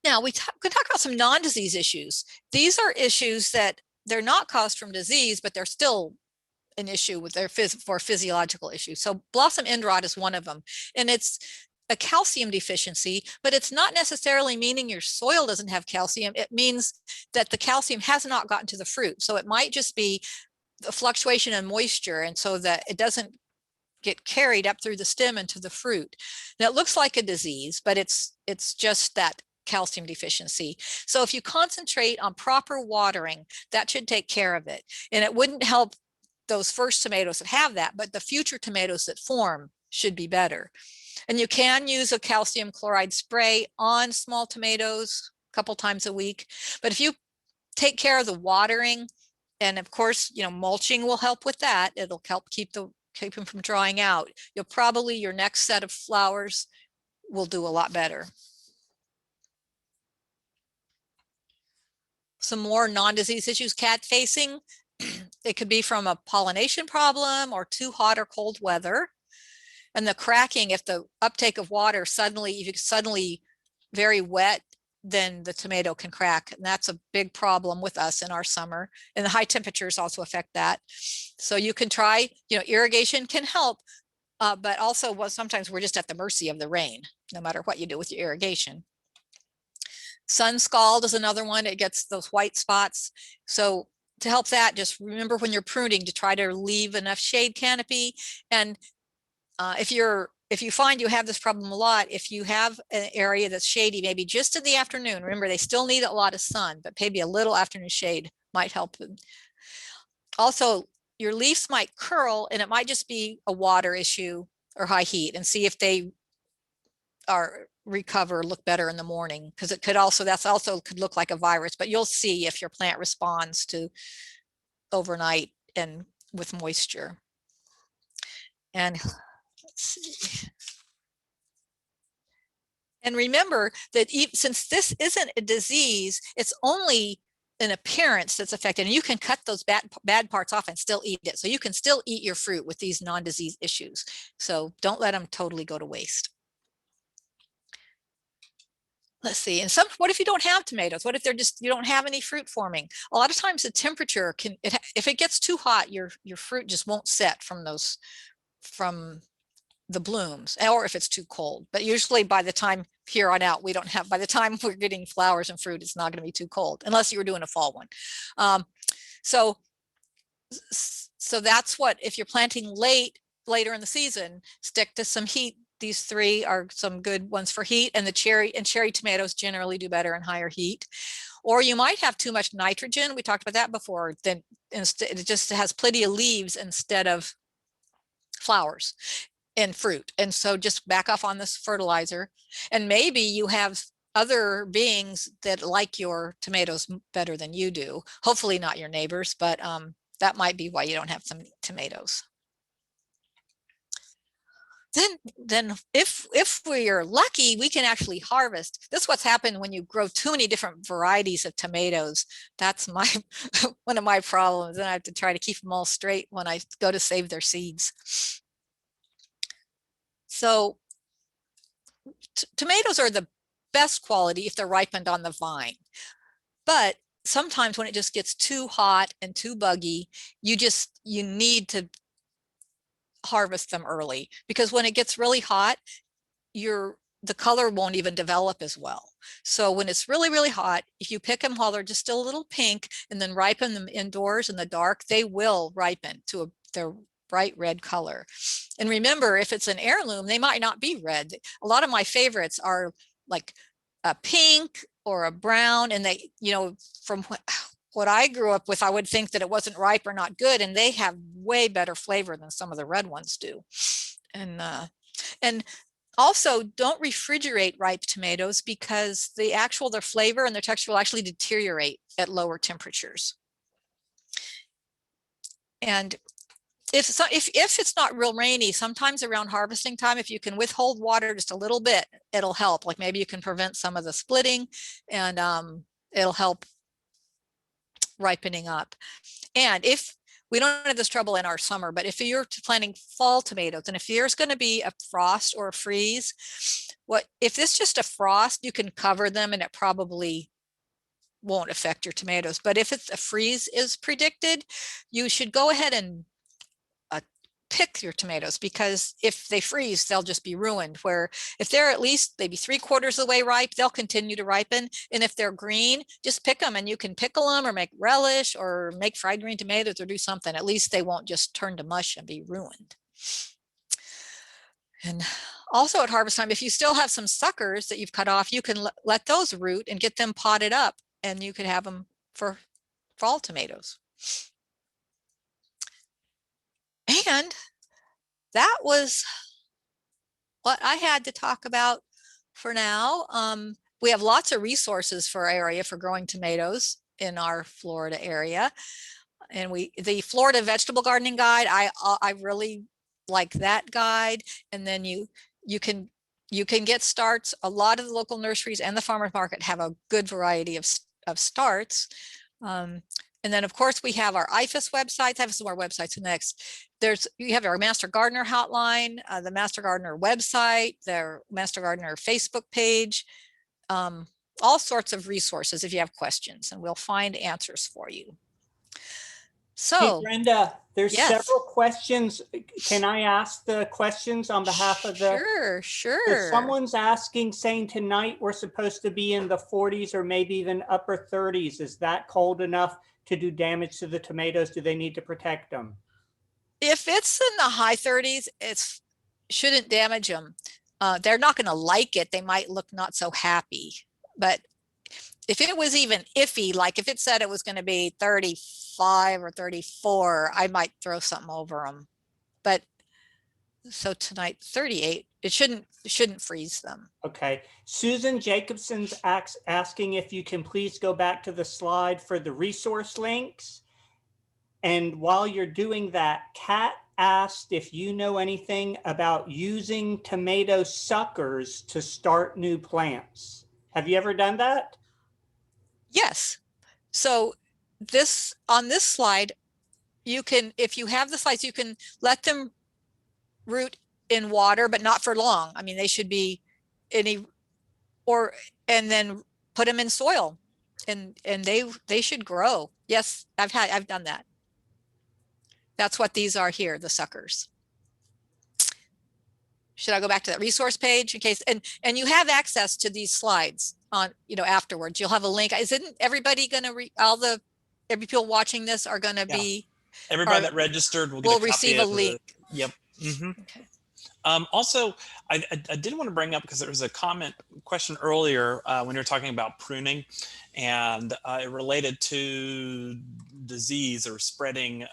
Now we can talk about some non-disease issues. These are issues that they're not caused from disease, but they're still an issue with for physiological issues. So blossom end rot is one of them, and it's a calcium deficiency, but it's not necessarily meaning your soil doesn't have calcium. It means that the calcium has not gotten to the fruit. So it might just be a fluctuation in moisture, and so that it doesn't get carried up through the stem into the fruit. Now it looks like a disease, but it's just that calcium deficiency. So if you concentrate on proper watering, that should take care of it. And it wouldn't help those first tomatoes that have that, but the future tomatoes that form should be better. And you can use a calcium chloride spray on small tomatoes a couple times a week. But if you take care of the watering, and of course, mulching will help with that. It'll help keep them from drying out. Your next set of flowers will do a lot better. Some more non-disease issues, cat facing. It could be from a pollination problem or too hot or cold weather. And the cracking, if the uptake of water if it's suddenly very wet, then the tomato can crack. And that's a big problem with us in our summer. And the high temperatures also affect that. So you can try, irrigation can help, but also sometimes we're just at the mercy of the rain, no matter what you do with your irrigation. Sun scald is another one. It gets those white spots. So to help that, just remember when you're pruning to try to leave enough shade canopy. And if you find you have this problem a lot, if you have an area that's shady, maybe just in the afternoon, remember they still need a lot of sun, but maybe a little afternoon shade might help them. Also, your leaves might curl, and it might just be a water issue or high heat, and see if they look better in the morning, because it could also, could look like a virus, but you'll see if your plant responds to overnight and with moisture. And let's see. And remember that since this isn't a disease, it's only an appearance that's affected, and you can cut those bad parts off and still eat it. So you can still eat your fruit with these non-disease issues. So don't let them totally go to waste. Let's see. And what if you don't have tomatoes? What if you don't have any fruit forming? A lot of times the temperature if it gets too hot, your fruit just won't set from the blooms, or if it's too cold. But usually by the time here on out, by the time we're getting flowers and fruit, it's not going to be too cold, unless you were doing a fall one. So that's what, if you're planting later in the season, stick to some heat. These three are some good ones for heat, and cherry tomatoes generally do better in higher heat. Or you might have too much nitrogen. We talked about that before. Then instead, it just has plenty of leaves instead of flowers and fruit. And so just back off on this fertilizer. And maybe you have other beings that like your tomatoes better than you do. Hopefully not your neighbors, but that might be why you don't have some tomatoes. Then if we are lucky, we can actually harvest. This is what's happened when you grow too many different varieties of tomatoes. That's one of my problems. And I have to try to keep them all straight when I go to save their seeds. So tomatoes are the best quality if they're ripened on the vine. But sometimes when it just gets too hot and too buggy, you need to harvest them early, because when it gets really hot, the color won't even develop as well. So when it's really, really hot, if you pick them while they're just still a little pink and then ripen them indoors in the dark, they will ripen to their bright red color. And remember, if it's an heirloom, they might not be red. A lot of my favorites are like a pink or a brown, and they, from what I grew up with, I would think that it wasn't ripe or not good, and they have way better flavor than some of the red ones do. And also, don't refrigerate ripe tomatoes, because their flavor and their texture will actually deteriorate at lower temperatures. And if it's not real rainy, sometimes around harvesting time, if you can withhold water just a little bit, it'll help. Like maybe you can prevent some of the splitting, and it'll help ripening up. And if we don't have this trouble in our summer, but if you're planting fall tomatoes, and if there's going to be a frost or a freeze, if it's just a frost, you can cover them and it probably won't affect your tomatoes. But if a freeze is predicted, you should go ahead and pick your tomatoes, because if they freeze, they'll just be ruined. Where if they're at least maybe 3/4 of the way ripe, they'll continue to ripen. And if they're green, just pick them, and you can pickle them or make relish or make fried green tomatoes or do something. At least they won't just turn to mush and be ruined. And also at harvest time, if you still have some suckers that you've cut off, you can let those root and get them potted up, and you could have them for fall tomatoes. And that was what I had to talk about for now. We have lots of resources for our area for growing tomatoes in our Florida area. And the Florida Vegetable Gardening Guide, I really like that guide. And then you can get starts. A lot of the local nurseries and the farmers market have a good variety of starts. And then, of course, we have our IFAS websites. I have some more websites next. You have our Master Gardener hotline, the Master Gardener website, their Master Gardener Facebook page, all sorts of resources if you have questions, and we'll find answers for you. Hey, So, Brenda, there's yes, several questions. Can I ask the questions on behalf of the? sure, So sure. someone's asking, saying tonight we're supposed to be in the 40s or maybe even upper 30s. Is that cold enough to do damage to the tomatoes? Do they need to protect them? If it's in the high 30s, it's shouldn't damage them. They're not going to like it. They might look not so happy. But if it was even iffy, like if it said it was going to be 35 or 34, I might throw something over them. But so tonight 38, it shouldn't freeze them. Okay. Susan Jacobson's asking if you can please go back to the slide for the resource links. And while you're doing that, Kat asked if you know anything about using tomato suckers to start new plants. Have you ever done that? Yes. So this on this slide, you can, if you have the slides, you can let them root in water, but not for long. I mean, they should be any, or, and then put them in soil and they should grow. Yes, I've done that. That's what these are here, the suckers. Should I go back to that resource page in case, and you have access to these slides on, afterwards. You'll have a link. Isn't everybody going to every people watching this are going to Yeah. be, Everybody that registered will get will a copy receive a of link. Yep. Okay. Also, I did want to bring up, because there was a question earlier when you were talking about pruning, and it related to disease or spreading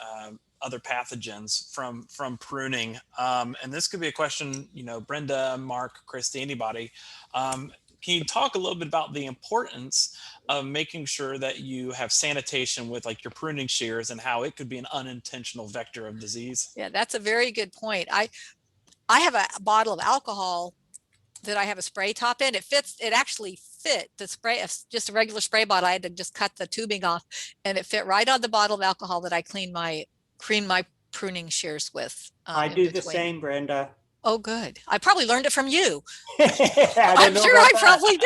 other pathogens from pruning. And this could be a question, Brenda, Mark, Christy, anybody. Can you talk a little bit about the importance of making sure that you have sanitation with like your pruning shears and how it could be an unintentional vector of disease? Yeah, that's a very good point. I have a bottle of alcohol that I have a spray top in. It actually fit the spray, just a regular spray bottle. I had to just cut the tubing off and it fit right on the bottle of alcohol that I clean my pruning shears with I in do the between. same, Brenda. Oh, good. I probably learned it from you. I don't I'm know sure about I that. probably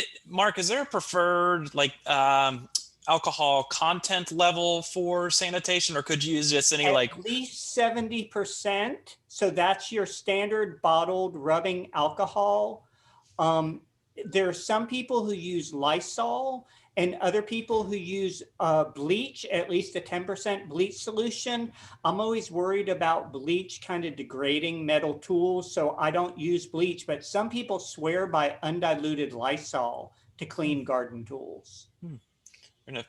did. Mark, is there a preferred alcohol content level for sanitation, or could you use just any At least 70%. So that's your standard bottled rubbing alcohol. There are some people who use Lysol and other people who use bleach, at least a 10% bleach solution. I'm always worried about bleach kind of degrading metal tools, so I don't use bleach, but some people swear by undiluted Lysol to clean garden tools.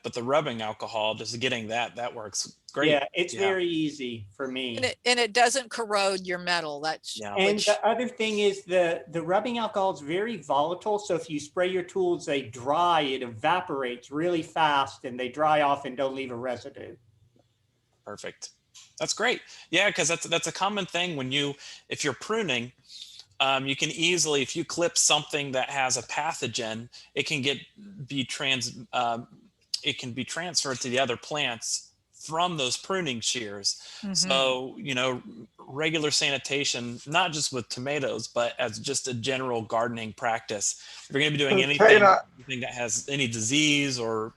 but the rubbing alcohol, just getting that works great. Yeah, it's very easy for me. And it doesn't corrode your metal. That's And the other thing is the rubbing alcohol is very volatile. So if you spray your tools, they dry, it evaporates really fast and they dry off and don't leave a residue. Perfect. That's great. Yeah, because that's a common thing if you're pruning, you can easily, if you clip something that has a pathogen, it can be transferred to the other plants from those pruning shears. So, regular sanitation, not just with tomatoes, but as just a general gardening practice. If you're going to be doing anything that has any disease or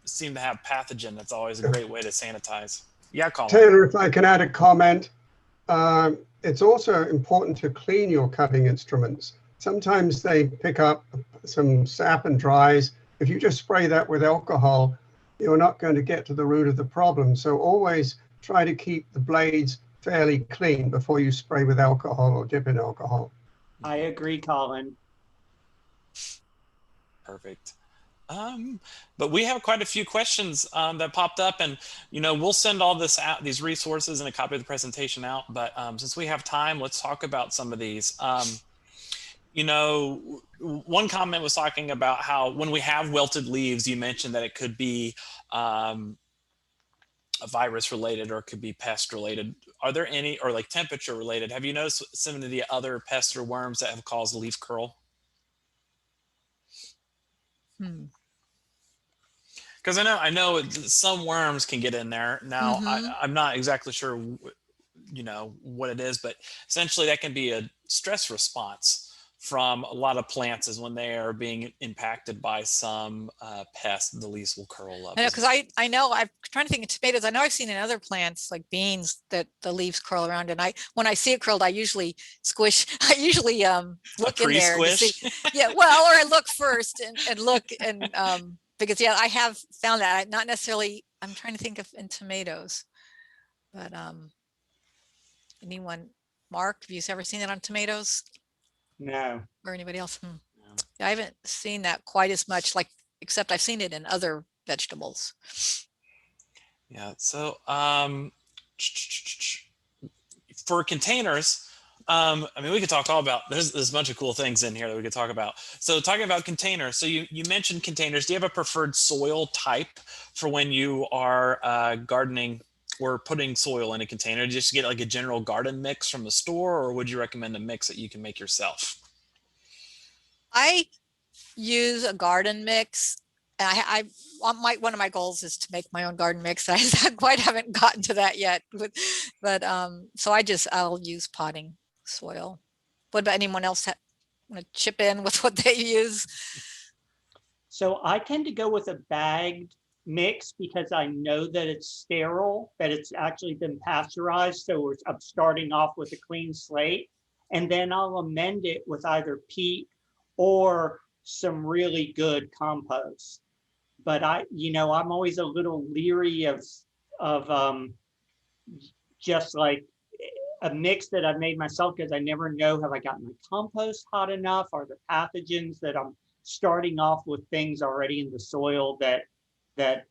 seem to have pathogen, that's always a great way to sanitize. Yeah, Colin. Taylor, if I can add a comment, it's also important to clean your cutting instruments. Sometimes they pick up some sap and dries. If you just spray that with alcohol, you're not going to get to the root of the problem. So always try to keep the blades fairly clean before you spray with alcohol or dip in alcohol. I agree, Colin. Perfect. But we have quite a few questions that popped up, and we'll send all this out, these resources and a copy of the presentation out. But since we have time, let's talk about some of these. One comment was talking about how when we have wilted leaves, you mentioned that it could be a virus related or it could be pest related. Are there any, or like temperature related? Have you noticed some of the other pests or worms that have caused leaf curl? Because I know some worms can get in there. Now, I'm not exactly sure, what it is, but essentially that can be a stress response from a lot of plants is when they are being impacted by some pest, the leaves will curl up. I know, because I know, I'm trying to think of tomatoes. I know I've seen in other plants like beans that the leaves curl around, and when I see it curled, I usually squish. I usually look in there to see. Yeah, well, or I look first and look because yeah, I have found that. Not necessarily. I'm trying to think of in tomatoes, but anyone, Mark, have you ever seen it on tomatoes? No. Or anybody else? I haven't seen that quite as much, like, except I've seen it in other vegetables. Yeah. So for containers, I mean, we could talk all about, there's a bunch of cool things in here that we could talk about. So talking about containers, so you mentioned containers. Do you have a preferred soil type for when you are gardening or putting soil in a container? Do you just get like a general garden mix from the store, or would you recommend a mix that you can make yourself? I use a garden mix. One of my goals is to make my own garden mix. I quite haven't gotten to that yet, but so I'll use potting soil. What about anyone else want to chip in with what they use? So I tend to go with a bagged mix because I know that it's sterile, that it's actually been pasteurized. So I'm starting off with a clean slate, and then I'll amend it with either peat or some really good compost. But I'm always a little leery of just like a mix that I've made myself, because I never know, have I gotten my compost hot enough? Are the pathogens that I'm starting off with things already in the soil that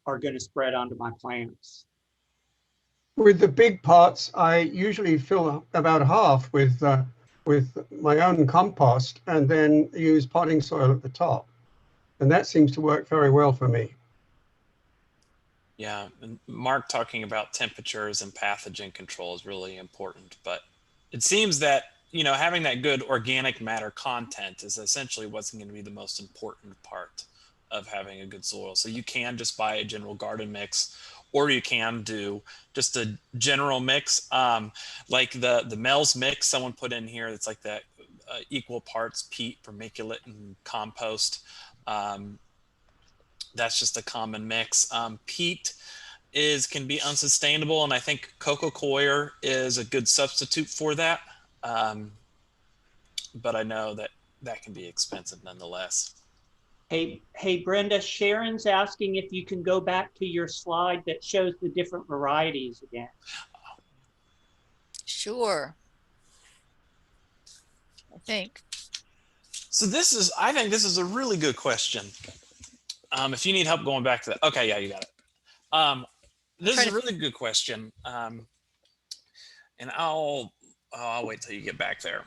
are going to spread onto my plants? With the big pots, I usually fill about half with my own compost and then use potting soil at the top. And that seems to work very well for me. Yeah, and Mark talking about temperatures and pathogen control is really important, but it seems that, having that good organic matter content is essentially what's going to be the most important part of having a good soil. So you can just buy a general garden mix, or you can do just a general mix, like the Mel's mix someone put in here. It's like that equal parts peat, vermiculite, and compost. That's just a common mix. Peat can be unsustainable, and I think coco coir is a good substitute for that. But I know that can be expensive nonetheless. Hey, Brenda, Sharon's asking if you can go back to your slide that shows the different varieties again. Sure. I think. So I think this is a really good question. If you need help going back to that. Okay, yeah, you got it. This is a really good question. And I'll wait till you get back there.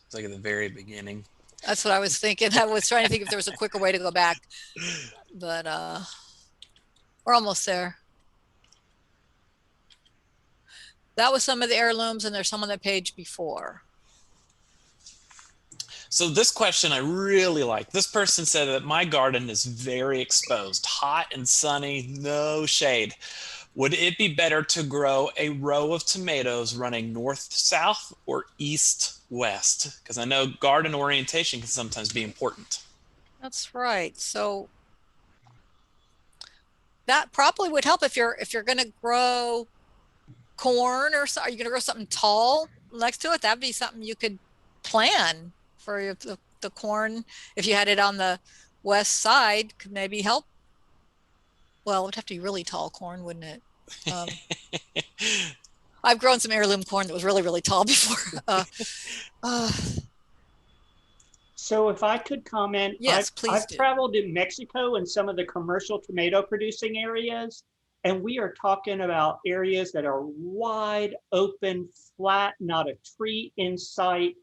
It's like at the very beginning. That's what I was thinking. I was trying to think if there was a quicker way to go back, but we're almost there. That was some of the heirlooms, and there's some on the page before. So this question I really like. This person said that my garden is very exposed, hot and sunny, no shade. Would it be better to grow a row of tomatoes running north-south or east-west? Because I know garden orientation can sometimes be important. That's right. So that probably would help if you're going to grow corn, or are you going to grow something tall next to it? That'd be something you could plan for the corn. If you had it on the west side, could maybe help. Well, it would have to be really tall corn, wouldn't it? I've grown some heirloom corn that was really, really tall before. So if I could comment, yes, please. I've traveled in Mexico and some of the commercial tomato producing areas, and we are talking about areas that are wide open, flat, not a tree in sight,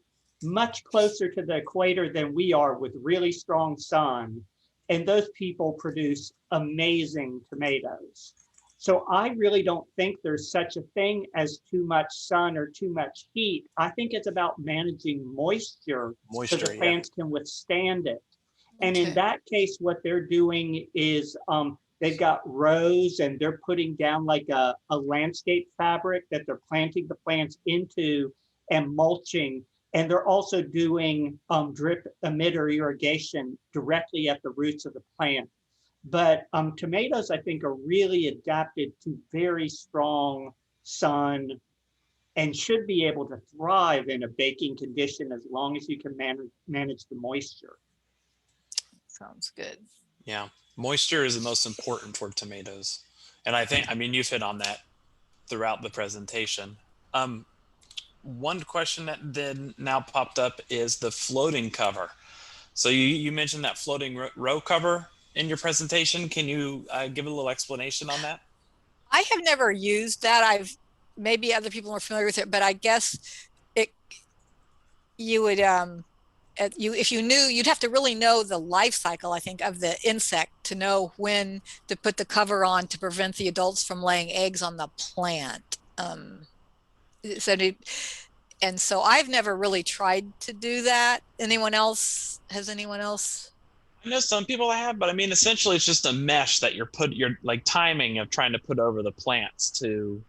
much closer to the equator than we are, with really strong sun. And those people produce amazing tomatoes. So I really don't think there's such a thing as too much sun or too much heat. I think it's about managing moisture so the plants can withstand it. And in that case, what they're doing is They've got rows, and they're putting down like a landscape fabric that they're planting the plants into and mulching. And they're also doing drip emitter irrigation directly at the roots of the plant. But tomatoes, I think, are really adapted to very strong sun and should be able to thrive in a baking condition as long as you can manage the moisture. Sounds good. Yeah, moisture is the most important for tomatoes. And I mean, you've hit on that throughout the presentation. One question that then now popped up is the floating cover. So you mentioned that floating row cover in your presentation. Can you give a little explanation on that? I have never used that. Maybe other people are familiar with it, but I guess you would if you knew, you'd have to really know the life cycle, I think, of the insect to know when to put the cover on to prevent the adults from laying eggs on the plant. And so I've never really tried to do that. Anyone else? Has anyone else? I know some people have, but I mean, essentially it's just a mesh that you're like timing of trying to put over the plants to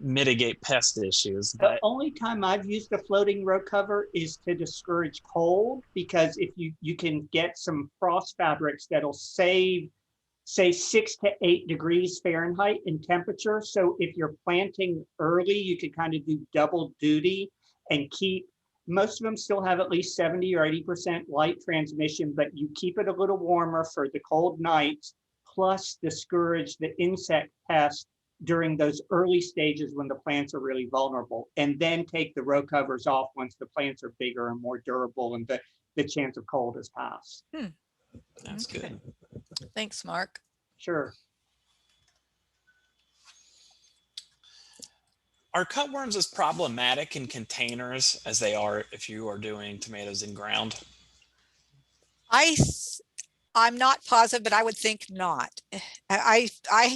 mitigate pest issues. The But only time I've used a floating row cover is to discourage cold, because if you can get some frost fabrics that'll save, say, 6 to 8 degrees Fahrenheit in temperature. So if you're planting early, you could kind of do double duty and keep, most of them still have at least 70 or 80% light transmission, but you keep it a little warmer for the cold nights, plus discourage the insect pest during those early stages when the plants are really vulnerable, and then take the row covers off once the plants are bigger and more durable and the chance of cold has passed. that's good. Thanks, Mark. Sure. Are cutworms as problematic in containers as they are if you are doing tomatoes in ground? I'm not positive, but I would think not. I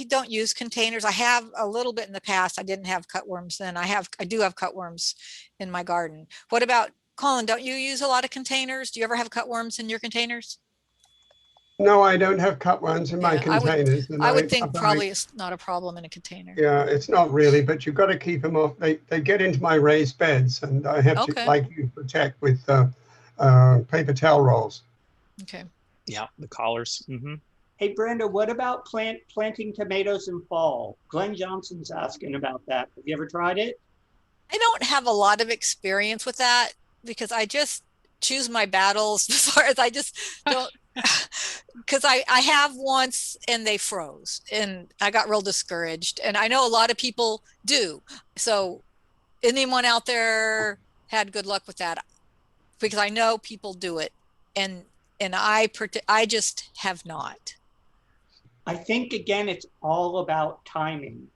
don't use containers. I have a little bit in the past. I didn't have cutworms then. I do have cutworms in my garden. What about Colin? Don't you use a lot of containers? Do you ever have cutworms in your containers? No, I don't have cutworms in my Yeah, containers. I would think probably it's not a problem in a container. Yeah, it's not really, but you've got to keep them off. They get into my raised beds, and I have to, like you, protect with paper towel rolls. Okay. Yeah, the collars. Hey, Brenda, what about planting tomatoes in fall? Glenn Johnson's asking about that. Have you ever tried it? I don't have a lot of experience with that because I just choose my battles as far as I just don't, because I have once and they froze and I got real discouraged, and I know a lot of people do. So anyone out there had good luck with that? Because I know people do it, and I just have not. I think, again, it's all about timing.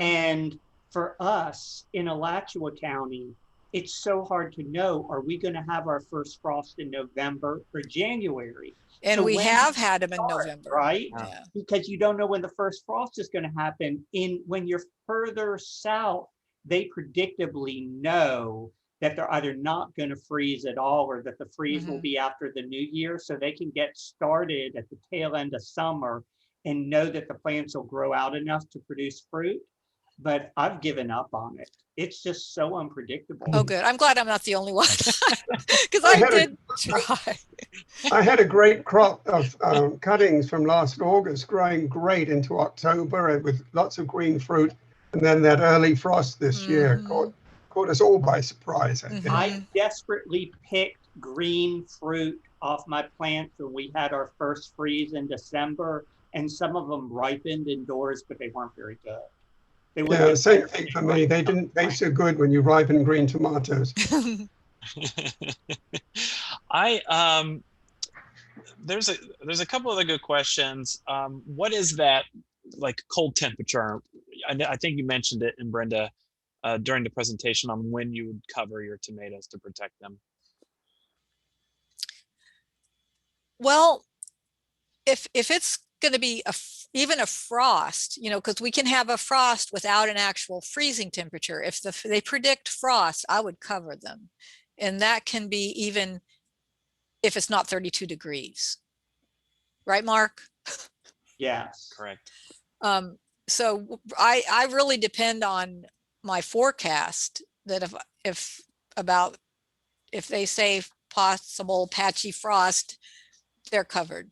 And for us in Alachua County, it's so hard to know, are we going to have our first frost in November or January? And so we have had them in November, right? Yeah. Because you don't know when the first frost is going to happen. When you're further south, they predictably know that they're either not going to freeze at all, or that the freeze will be after the new year. So they can get started at the tail end of summer and know that the plants will grow out enough to produce fruit. But I've given up on it. It's just so unpredictable. Oh, good. I'm glad I'm not the only one, because I did try. I had a great crop of cuttings from last August, growing great into October with lots of green fruit. And then that early frost this year caught us all by surprise, I think. I desperately picked green fruit off my plants when we had our first freeze in December, and some of them ripened indoors, but they weren't very good. Yeah, same thing for me. They didn't taste so good when you ripen green tomatoes. There's a couple other good questions. What is that, like, cold temperature? I think you mentioned it, in Brenda, during the presentation, on when you would cover your tomatoes to protect them. Well, if it's going to be even a frost, because we can have a frost without an actual freezing temperature. If they predict frost, I would cover them, and that can be even if it's not 32 degrees, right, Mark? Yes. Correct. So I really depend on my forecast that if they say possible patchy frost, they're covered.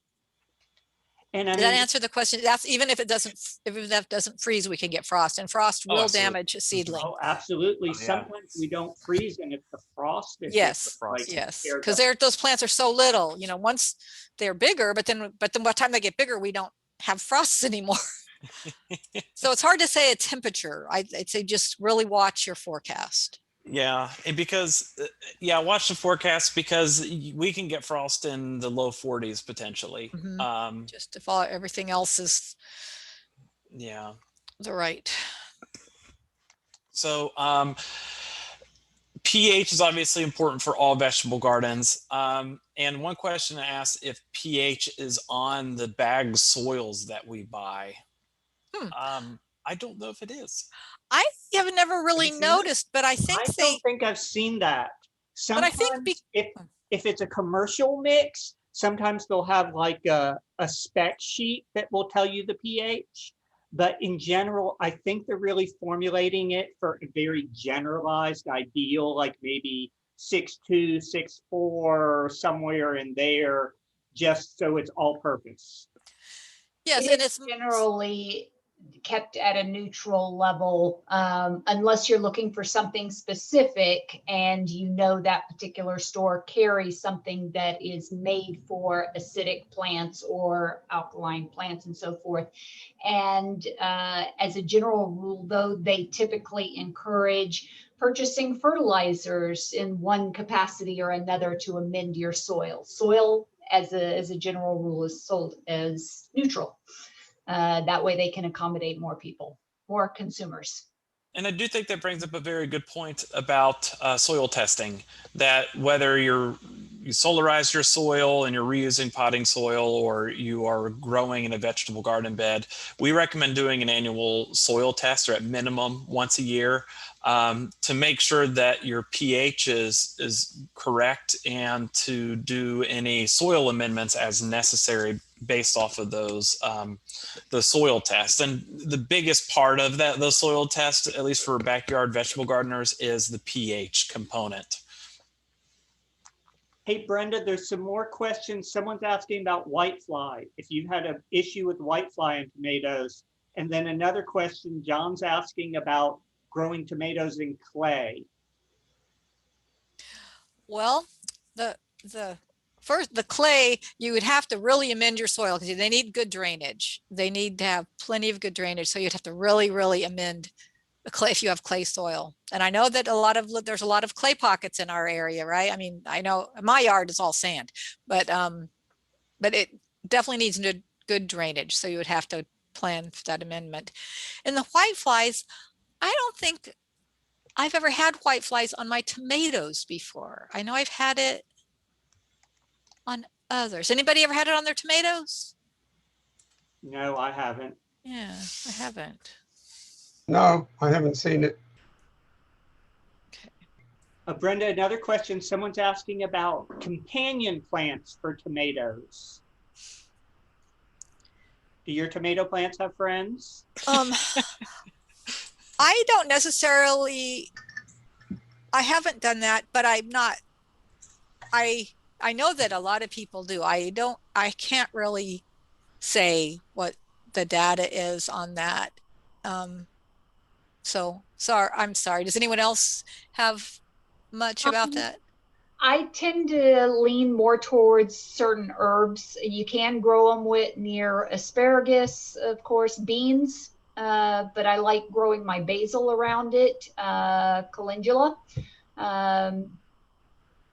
And I Does that mean, answer the question? That's even if that doesn't freeze, we can get frost, and frost will absolutely. damage a seedling. oh, absolutely. Oh, yeah. Sometimes we don't freeze, and it's the frost that Yes, like yes, tears because up. those plants are so little. Once they're bigger, but then by the time they get bigger, we don't have frosts anymore. So it's hard to say a temperature. I'd say just really watch your forecast. Yeah, and because watch the forecast, because we can get frost in the low 40s potentially. Just if everything else is Yeah. the right. So pH is obviously important for all vegetable gardens. And one question I asked if pH is on the bag soils that we buy. I don't know if it is. I have never really Have you seen it? noticed, but I think I don't think I've seen that. But I Sometimes think if it's a commercial mix, sometimes they'll have like a spec sheet that will tell you the pH. But in general, I think they're really formulating it for a very generalized ideal, like maybe 6.2, 6.4, somewhere in there, just so it's all purpose. yes, It and is it's generally kept at a neutral level, unless you're looking for something specific and you know that particular store carries something that is made for acidic plants or alkaline plants and so forth. And as a general rule, though, they typically encourage purchasing fertilizers in one capacity or another to amend your soil. Soil, as a general rule, is sold as neutral. That way they can accommodate more people, more consumers. And I do think that brings up a very good point about soil testing, that whether you solarize your soil and you're reusing potting soil, or you are growing in a vegetable garden bed, we recommend doing an annual soil test, or at minimum once a year, to make sure that your pH is correct, and to do any soil amendments as necessary based off of those the soil test. And the biggest part of the soil test, at least for backyard vegetable gardeners, is the pH component. Hey, Brenda, there's some more questions. Someone's asking about whitefly, if you had an issue with whitefly in tomatoes. And then another question, John's asking about growing tomatoes in clay. Well, the clay, you would have to really amend your soil because they need good drainage. They need to have plenty of good drainage. So you'd have to really, really amend the clay if you have clay soil. And I know that there's a lot of clay pockets in our area, right? I mean, I know my yard is all sand, but it definitely needs good drainage. So you would have to plan for that amendment. And the whiteflies, I don't think I've ever had whiteflies on my tomatoes before. I know I've had it on others. Anybody ever had it on their tomatoes? No, I haven't. Yeah, I haven't. No, I haven't seen it. Okay. Brenda, another question. Someone's asking about companion plants for tomatoes. Do your tomato plants have friends? I don't necessarily, I haven't done that, but I'm not, I know that a lot of people do. I can't really say what the data is on that. So sorry, I'm sorry. Does anyone else have much about that? I tend to lean more towards certain herbs. You can grow them near asparagus, of course, beans, but I like growing my basil around it, calendula.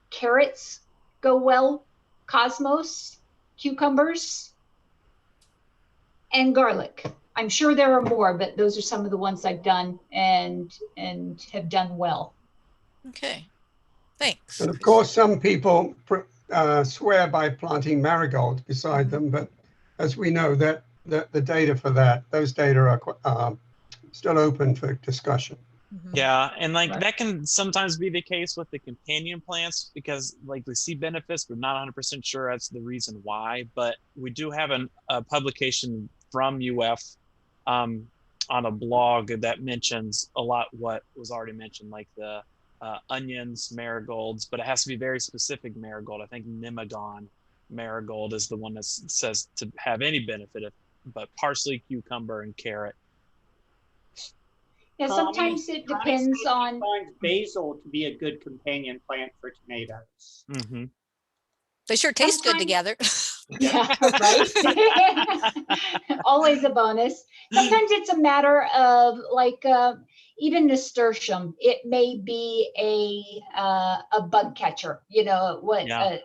Carrots go well, cosmos, cucumbers, and garlic. I'm sure there are more, but those are some of the ones I've done and have done well. Okay, thanks. And of course, some people swear by planting marigold beside them, but as we know, that the data for those data are still open for discussion. Yeah, and Right. that can sometimes be the case with the companion plants, because we see benefits, but not 100% sure that's the reason why. But we do have a publication from UF on a blog that mentions a lot what was already mentioned, like the onions, marigolds, but it has to be very specific marigold. I think Nemagon marigold is the one that says to have any benefit, but parsley, cucumber, and carrot. Yeah, sometimes it depends on. Finds basil to be a good companion plant for tomatoes. Mm-hmm. They sure taste good together. Yeah, right. Always a bonus. Sometimes it's a matter of like even nasturtium. It may be a bug catcher. You know what? Yeah.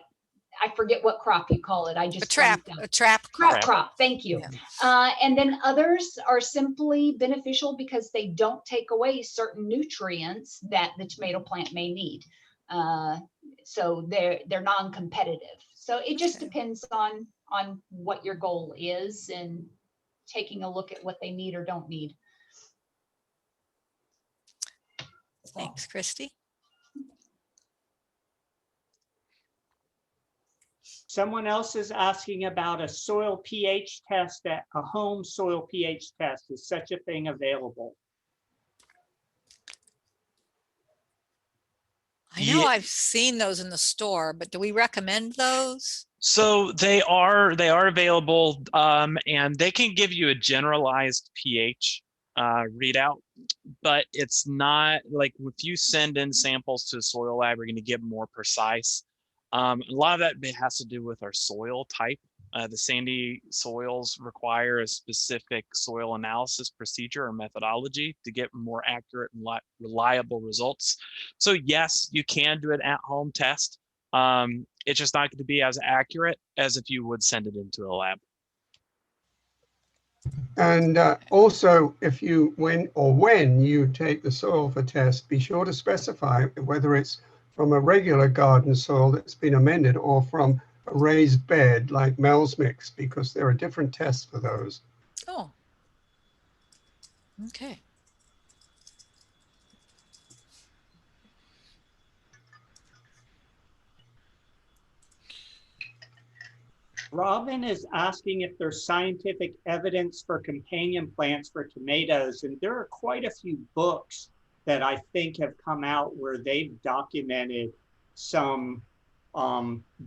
I forget what crop you call it. I just A trap crop. Thank you. Yeah. And then others are simply beneficial because they don't take away certain nutrients that the tomato plant may need. So they're non-competitive. So it just depends on what your goal is and taking a look at what they need or don't need. Thanks, Christy. Someone else is asking about a soil pH test, a home soil pH test. Is such a thing available? I know I've seen those in the store, but do we recommend those? So they are available, and they can give you a generalized pH readout, but it's not like if you send in samples to a soil lab, you're going to get more precise. A lot of that has to do with our soil type. The sandy soils require a specific soil analysis procedure or methodology to get more accurate and reliable results. So yes, you can do an at-home test. It's just not going to be as accurate as if you would send it into a lab. And also, if you, when you take the soil for test, be sure to specify whether it's from a regular garden soil that's been amended or from a raised bed like Mel's Mix, because there are different tests for those. Oh, okay. Robin is asking if there's scientific evidence for companion plants for tomatoes, and there are quite a few books that I think have come out where they've documented some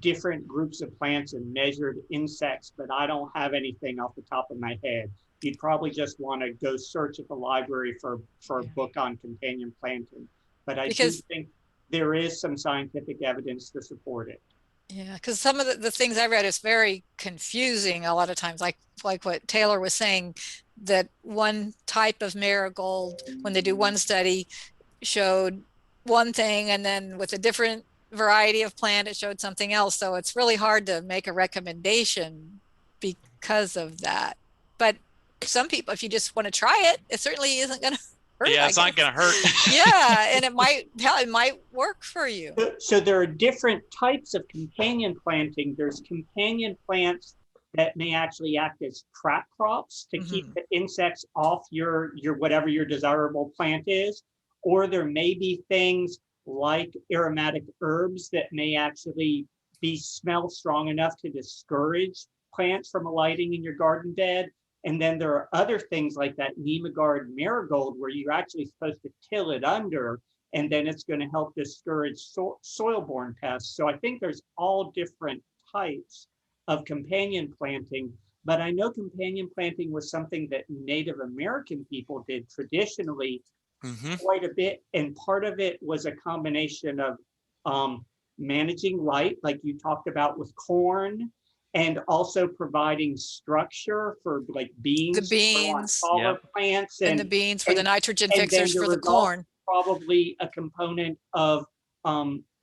different groups of plants and measured insects, but I don't have anything off the top of my head. You'd probably just want to go search at the library for a book on companion planting, but I do think there is some scientific evidence to support it. Yeah, because some of the things I read is very confusing a lot of times, like what Taylor was saying, that one type of marigold, when they do one study, showed one thing, and then with a different variety of plant, it showed something else. So it's really hard to make a recommendation because of that. But some people, if you just want to try it, it certainly isn't going to hurt. Yeah, it's not going to hurt. Yeah, and it might work for you. So there are different types of companion planting. There's companion plants that may actually act as trap crops to keep the insects off your whatever your desirable plant is. Or there may be things like aromatic herbs that may actually be smell strong enough to discourage plants from alighting in your garden bed. And then there are other things like that Nemagard marigold where you're actually supposed to till it under, and then it's going to help discourage soil-borne pests. So I think there's all different types of companion planting, but I know companion planting was something that Native American people did traditionally quite a bit. And part of it was a combination of managing light, like you talked about with corn, and also providing structure for like beans, the beans, taller plants, and the beans for the nitrogen fixers for the corn. Probably a component of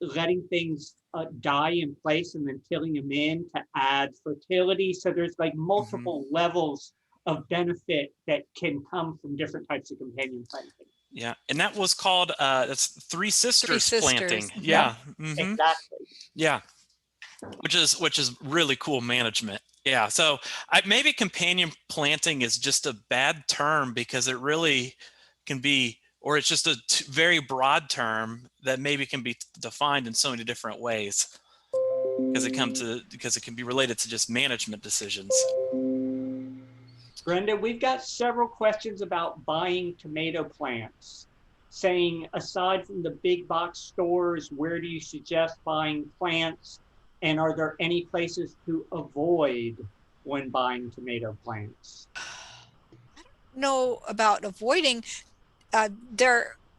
letting things die in place and then tilling them in to add fertility. So there's like multiple levels of benefit that can come from different types of companion planting. Yeah, and that was called that's Three Sisters planting. Yeah, exactly. Yeah, which is really cool management. Yeah, so maybe companion planting is just a bad term because it really can be, or it's just a very broad term that maybe can be defined in so many different ways because it can be related to just management decisions. Brenda, we've got several questions about buying tomato plants, saying aside from the big box stores, where do you suggest buying plants? And are there any places to avoid when buying tomato plants? Know about avoiding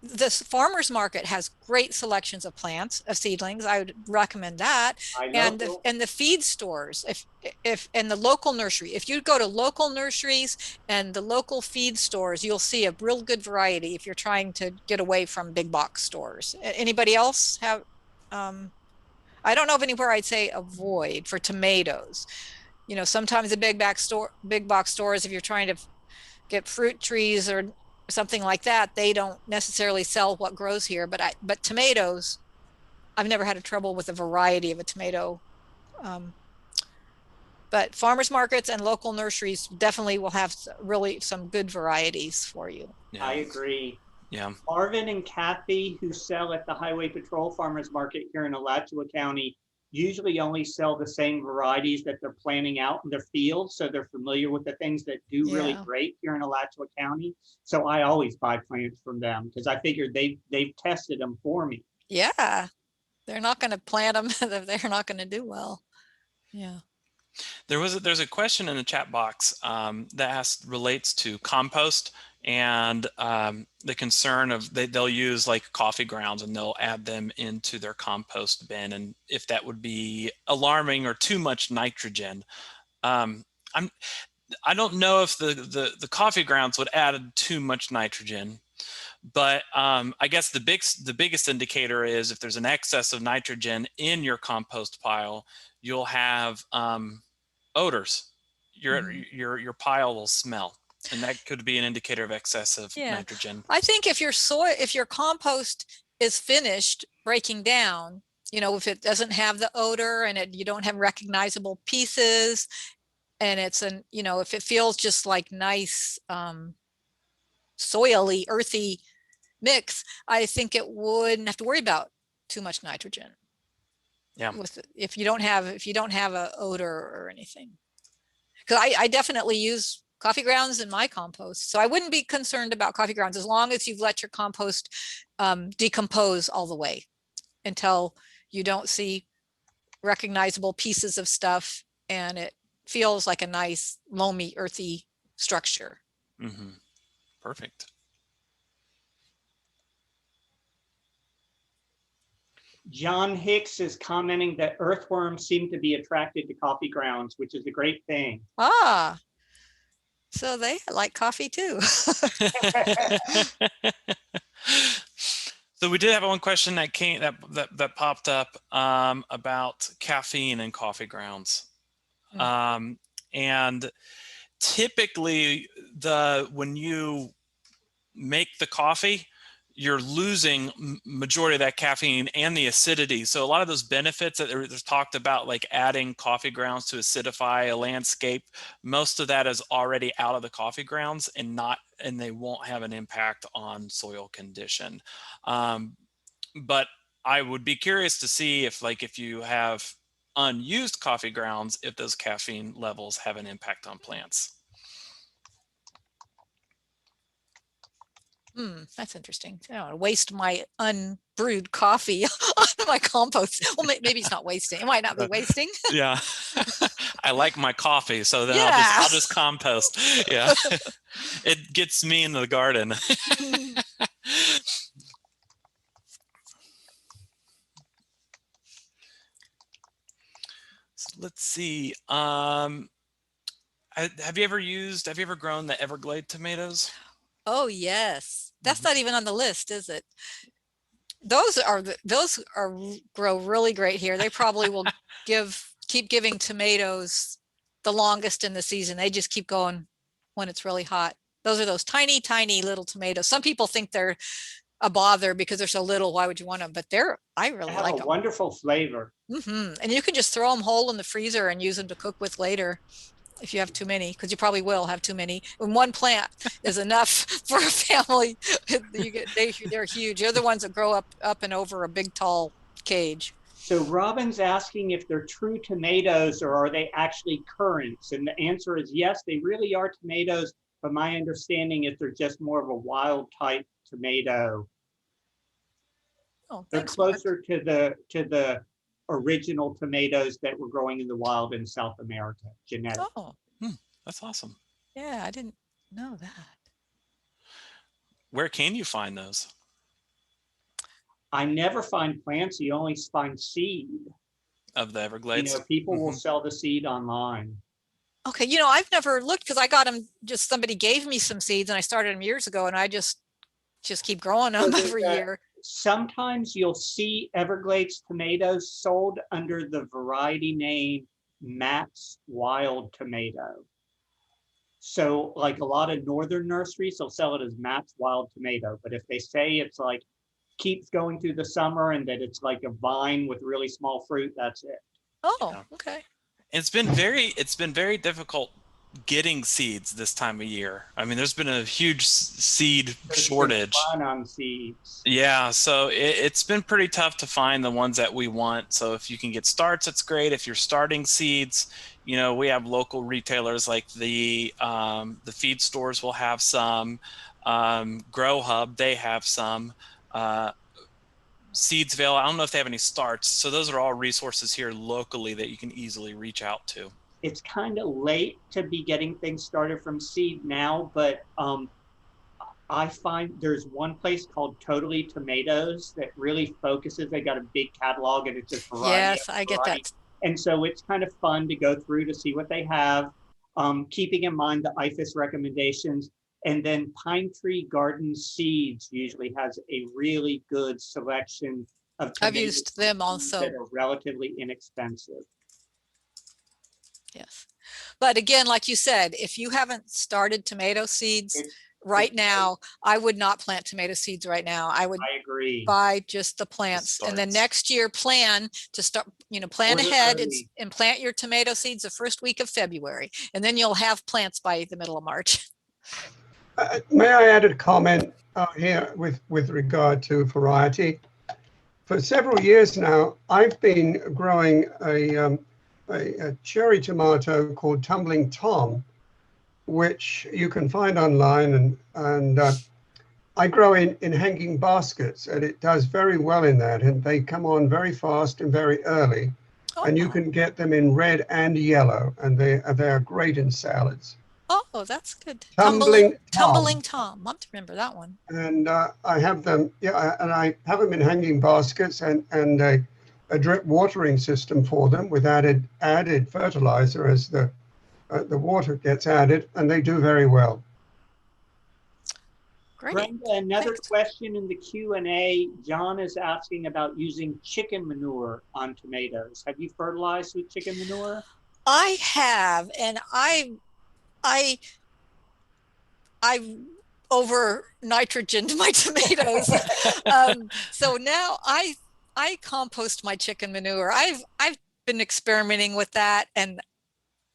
this farmers market has great selections of plants, of seedlings. I would recommend that. And the feed stores, if and the local nursery, if you go to local nurseries and the local feed stores, you'll see a real good variety if you're trying to get away from big box stores. Anybody else have I don't know of anywhere I'd say avoid for tomatoes. You know, sometimes the big box stores, if you're trying to get fruit trees or something like that, they don't necessarily sell what grows here. But tomatoes, I've never had a trouble with a variety of a tomato. But farmers markets and local nurseries definitely will have really some good varieties for you. Yeah. I agree. Yeah. Marvin and Kathy, who sell at the Highway Patrol Farmers Market here in Alachua County, usually only sell the same varieties that they're planting out in their fields. So they're familiar with the things that do really great here in Alachua County. So I always buy plants from them because I figured they've tested them for me. Yeah. They're not going to plant them if they're not going to do well. Yeah. There's a question in the chat box that relates to compost and the concern of they'll use like coffee grounds and they'll add them into their compost bin, and if that would be alarming or too much nitrogen. I don't know if the coffee grounds would add too much nitrogen, but I guess the biggest indicator is if there's an excess of nitrogen in your compost pile, you'll have odors. Your pile will smell, and that could be an indicator of excess of nitrogen. I think if your compost is finished breaking down, you know, if it doesn't have the odor and you don't have recognizable pieces, and it's you know, if it feels just like nice soily, earthy mix, I think it wouldn't have to worry about too much nitrogen. Yeah. If you don't have a odor or anything. Because I definitely use coffee grounds in my compost. So I wouldn't be concerned about coffee grounds as long as you've let your compost decompose all the way until you don't see recognizable pieces of stuff and it feels like a nice loamy, earthy structure. Mm-hmm. Perfect. John Hicks is commenting that earthworms seem to be attracted to coffee grounds, which is a great thing. Ah, so they like coffee too. So we did have one question that popped up about caffeine in coffee grounds. And typically when you make the coffee, you're losing majority of that caffeine and the acidity. So a lot of those benefits that there's talked about, like adding coffee grounds to acidify a landscape, most of that is already out of the coffee grounds and they won't have an impact on soil condition. But I would be curious to see if you have unused coffee grounds, if those caffeine levels have an impact on plants. That's interesting. I don't want to waste my unbrewed coffee on my compost. Well, maybe it's not wasting. It might not be wasting. Yeah. I like my coffee, so then I'll just compost. Yeah. It gets me into the garden. So let's see. Have you ever grown the Everglade tomatoes? Oh yes, that's not even on the list, is it? Those grow really great here. They probably will keep giving tomatoes the longest in the season. They just keep going when it's really hot. Those are those tiny, tiny little tomatoes. Some people think they're a bother because they're so little. Why would you want them? But I really like them. They have a wonderful flavor. And you can just throw them whole in the freezer and use them to cook with later. If you have too many, because you probably will have too many. And one plant is enough for a family. They're huge. They're the ones that grow up and over a big tall cage. So Robin's asking if they're true tomatoes or are they actually currants? And the answer is yes, they really are tomatoes, but my understanding is they're just more of a wild type tomato. Oh, They're thanks, Mark. closer to the original tomatoes that were growing in the wild in South America, genetic. Oh, That's awesome. yeah, I didn't know that. Where can you find those? I never find plants, you only find seed. Of the Everglades? People will sell the seed online. Okay, I've never looked because I got them, just somebody gave me some seeds and I started them years ago, and I just keep growing them every year. Sometimes you'll see Everglades tomatoes sold under the variety name Matt's Wild Tomato. So like a lot of northern nurseries, they'll sell it as Matt's Wild Tomato. But if they say it's like keeps going through the summer and that it's like a vine with really small fruit, that's it. Oh, Yeah. okay. It's been very difficult getting seeds this time of year. I mean, there's been a huge seed shortage. On seeds. Yeah, so it's been pretty tough to find the ones that we want. So if you can get starts, it's great. If you're starting seeds, we have local retailers like the feed stores will have some, Grow Hub, they have some, Seedsville, I don't know if they have any starts. So those are all resources here locally that you can easily reach out to. It's kind of late to be getting things started from seed now, but I find there's one place called Totally Tomatoes that really focuses. They got a big catalog and it's just variety. Yes, I get that. And so it's kind of fun to go through to see what they have, keeping in mind the IFAS recommendations. And then Pine Tree Garden Seeds usually has a really good selection of tomatoes. I've used them also. That are relatively inexpensive. Yes. But again, like you said, if you haven't started tomato seeds right now, I would not plant tomato seeds right now. I agree. Buy just the plants, and then next year plan to start, plan ahead and plant your tomato seeds the first week of February, and then you'll have plants by the middle of March. May I add a comment here with regard to variety? For several years now, I've been growing a cherry tomato called Tumbling Tom, which you can find online, and I grow in hanging baskets, and it does very well in that, and they come on very fast and very early, and you can get them in red and yellow, and they are great in salads. Oh, that's good. Tumbling Tom. I have to remember that one. And I have them, and I have them in hanging baskets and a drip watering system for them with added fertilizer as the water gets added, and they do very well. Great. Brenda, another question in the Q&A. John is asking about using chicken manure on tomatoes. Have you fertilized with chicken manure? I have, and I over nitrogened my tomatoes. So now I compost my chicken manure. I've been experimenting with that, and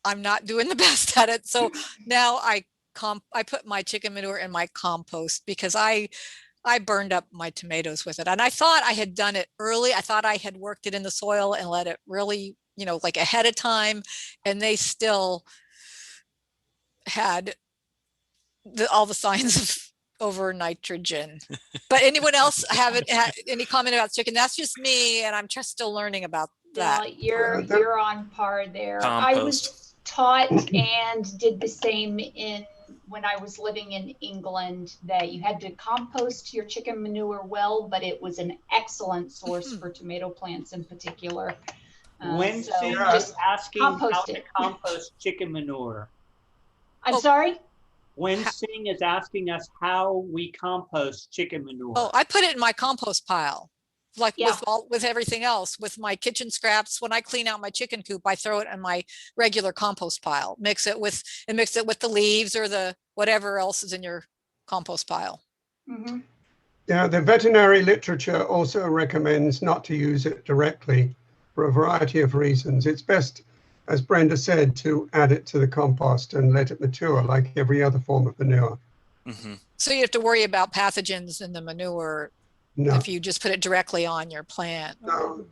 I'm not doing the best at it. So now I put my chicken manure in my compost because I burned up my tomatoes with it. And I thought I had done it early. I thought I had worked it in the soil and let it really, like ahead of time, and they still had all the signs of over nitrogen. But anyone else have any comment about chicken? That's just me, and I'm just still learning about that. Yeah, you're on par there. Compost. I was taught and did the same when I was living in England, that you had to compost your chicken manure well, but it was an excellent source for tomato plants in particular. When just asking how to compost chicken manure. I'm sorry? When Singh is asking us how we compost chicken manure. Oh, I put it in my compost pile, like with everything else, with my kitchen scraps. When I clean out my chicken coop, I throw it in my regular compost pile, mix it with the leaves or the whatever else is in your compost pile. Mm-hmm. Yeah, the veterinary literature also recommends not to use it directly for a variety of reasons. It's best, as Brenda said, to add it to the compost and let it mature like every other form of manure. Mm-hmm. So you have to worry about pathogens in the manure if you just put it directly on your plant. No,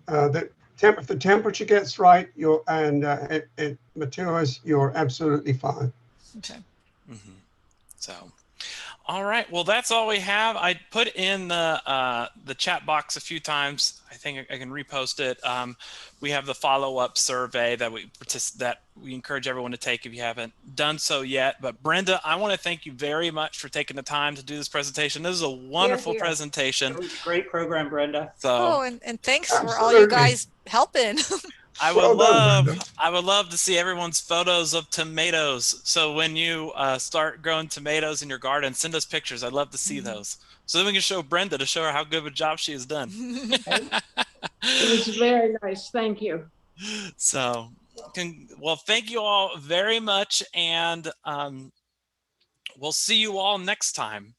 If the temperature gets right, it matures, you're absolutely fine. Okay. Mm-hmm. So, all right. Well, that's all we have. I put in the chat box a few times. I think I can repost it. We have the follow-up survey that we encourage everyone to take if you haven't done so yet. But Brenda, I want to thank you very much for taking the time to do this presentation. This is a wonderful presentation. It was a great program, Brenda. So, and thanks for all you Absolutely. guys helping. I Well done, Brenda. would love to see everyone's photos of tomatoes. So when you start growing tomatoes in your garden, send us pictures. I'd love to see those. So then we can show Brenda to show her how good of a job she has done. It was very nice. Thank you. So, well, thank you all very much. And we'll see you all next time.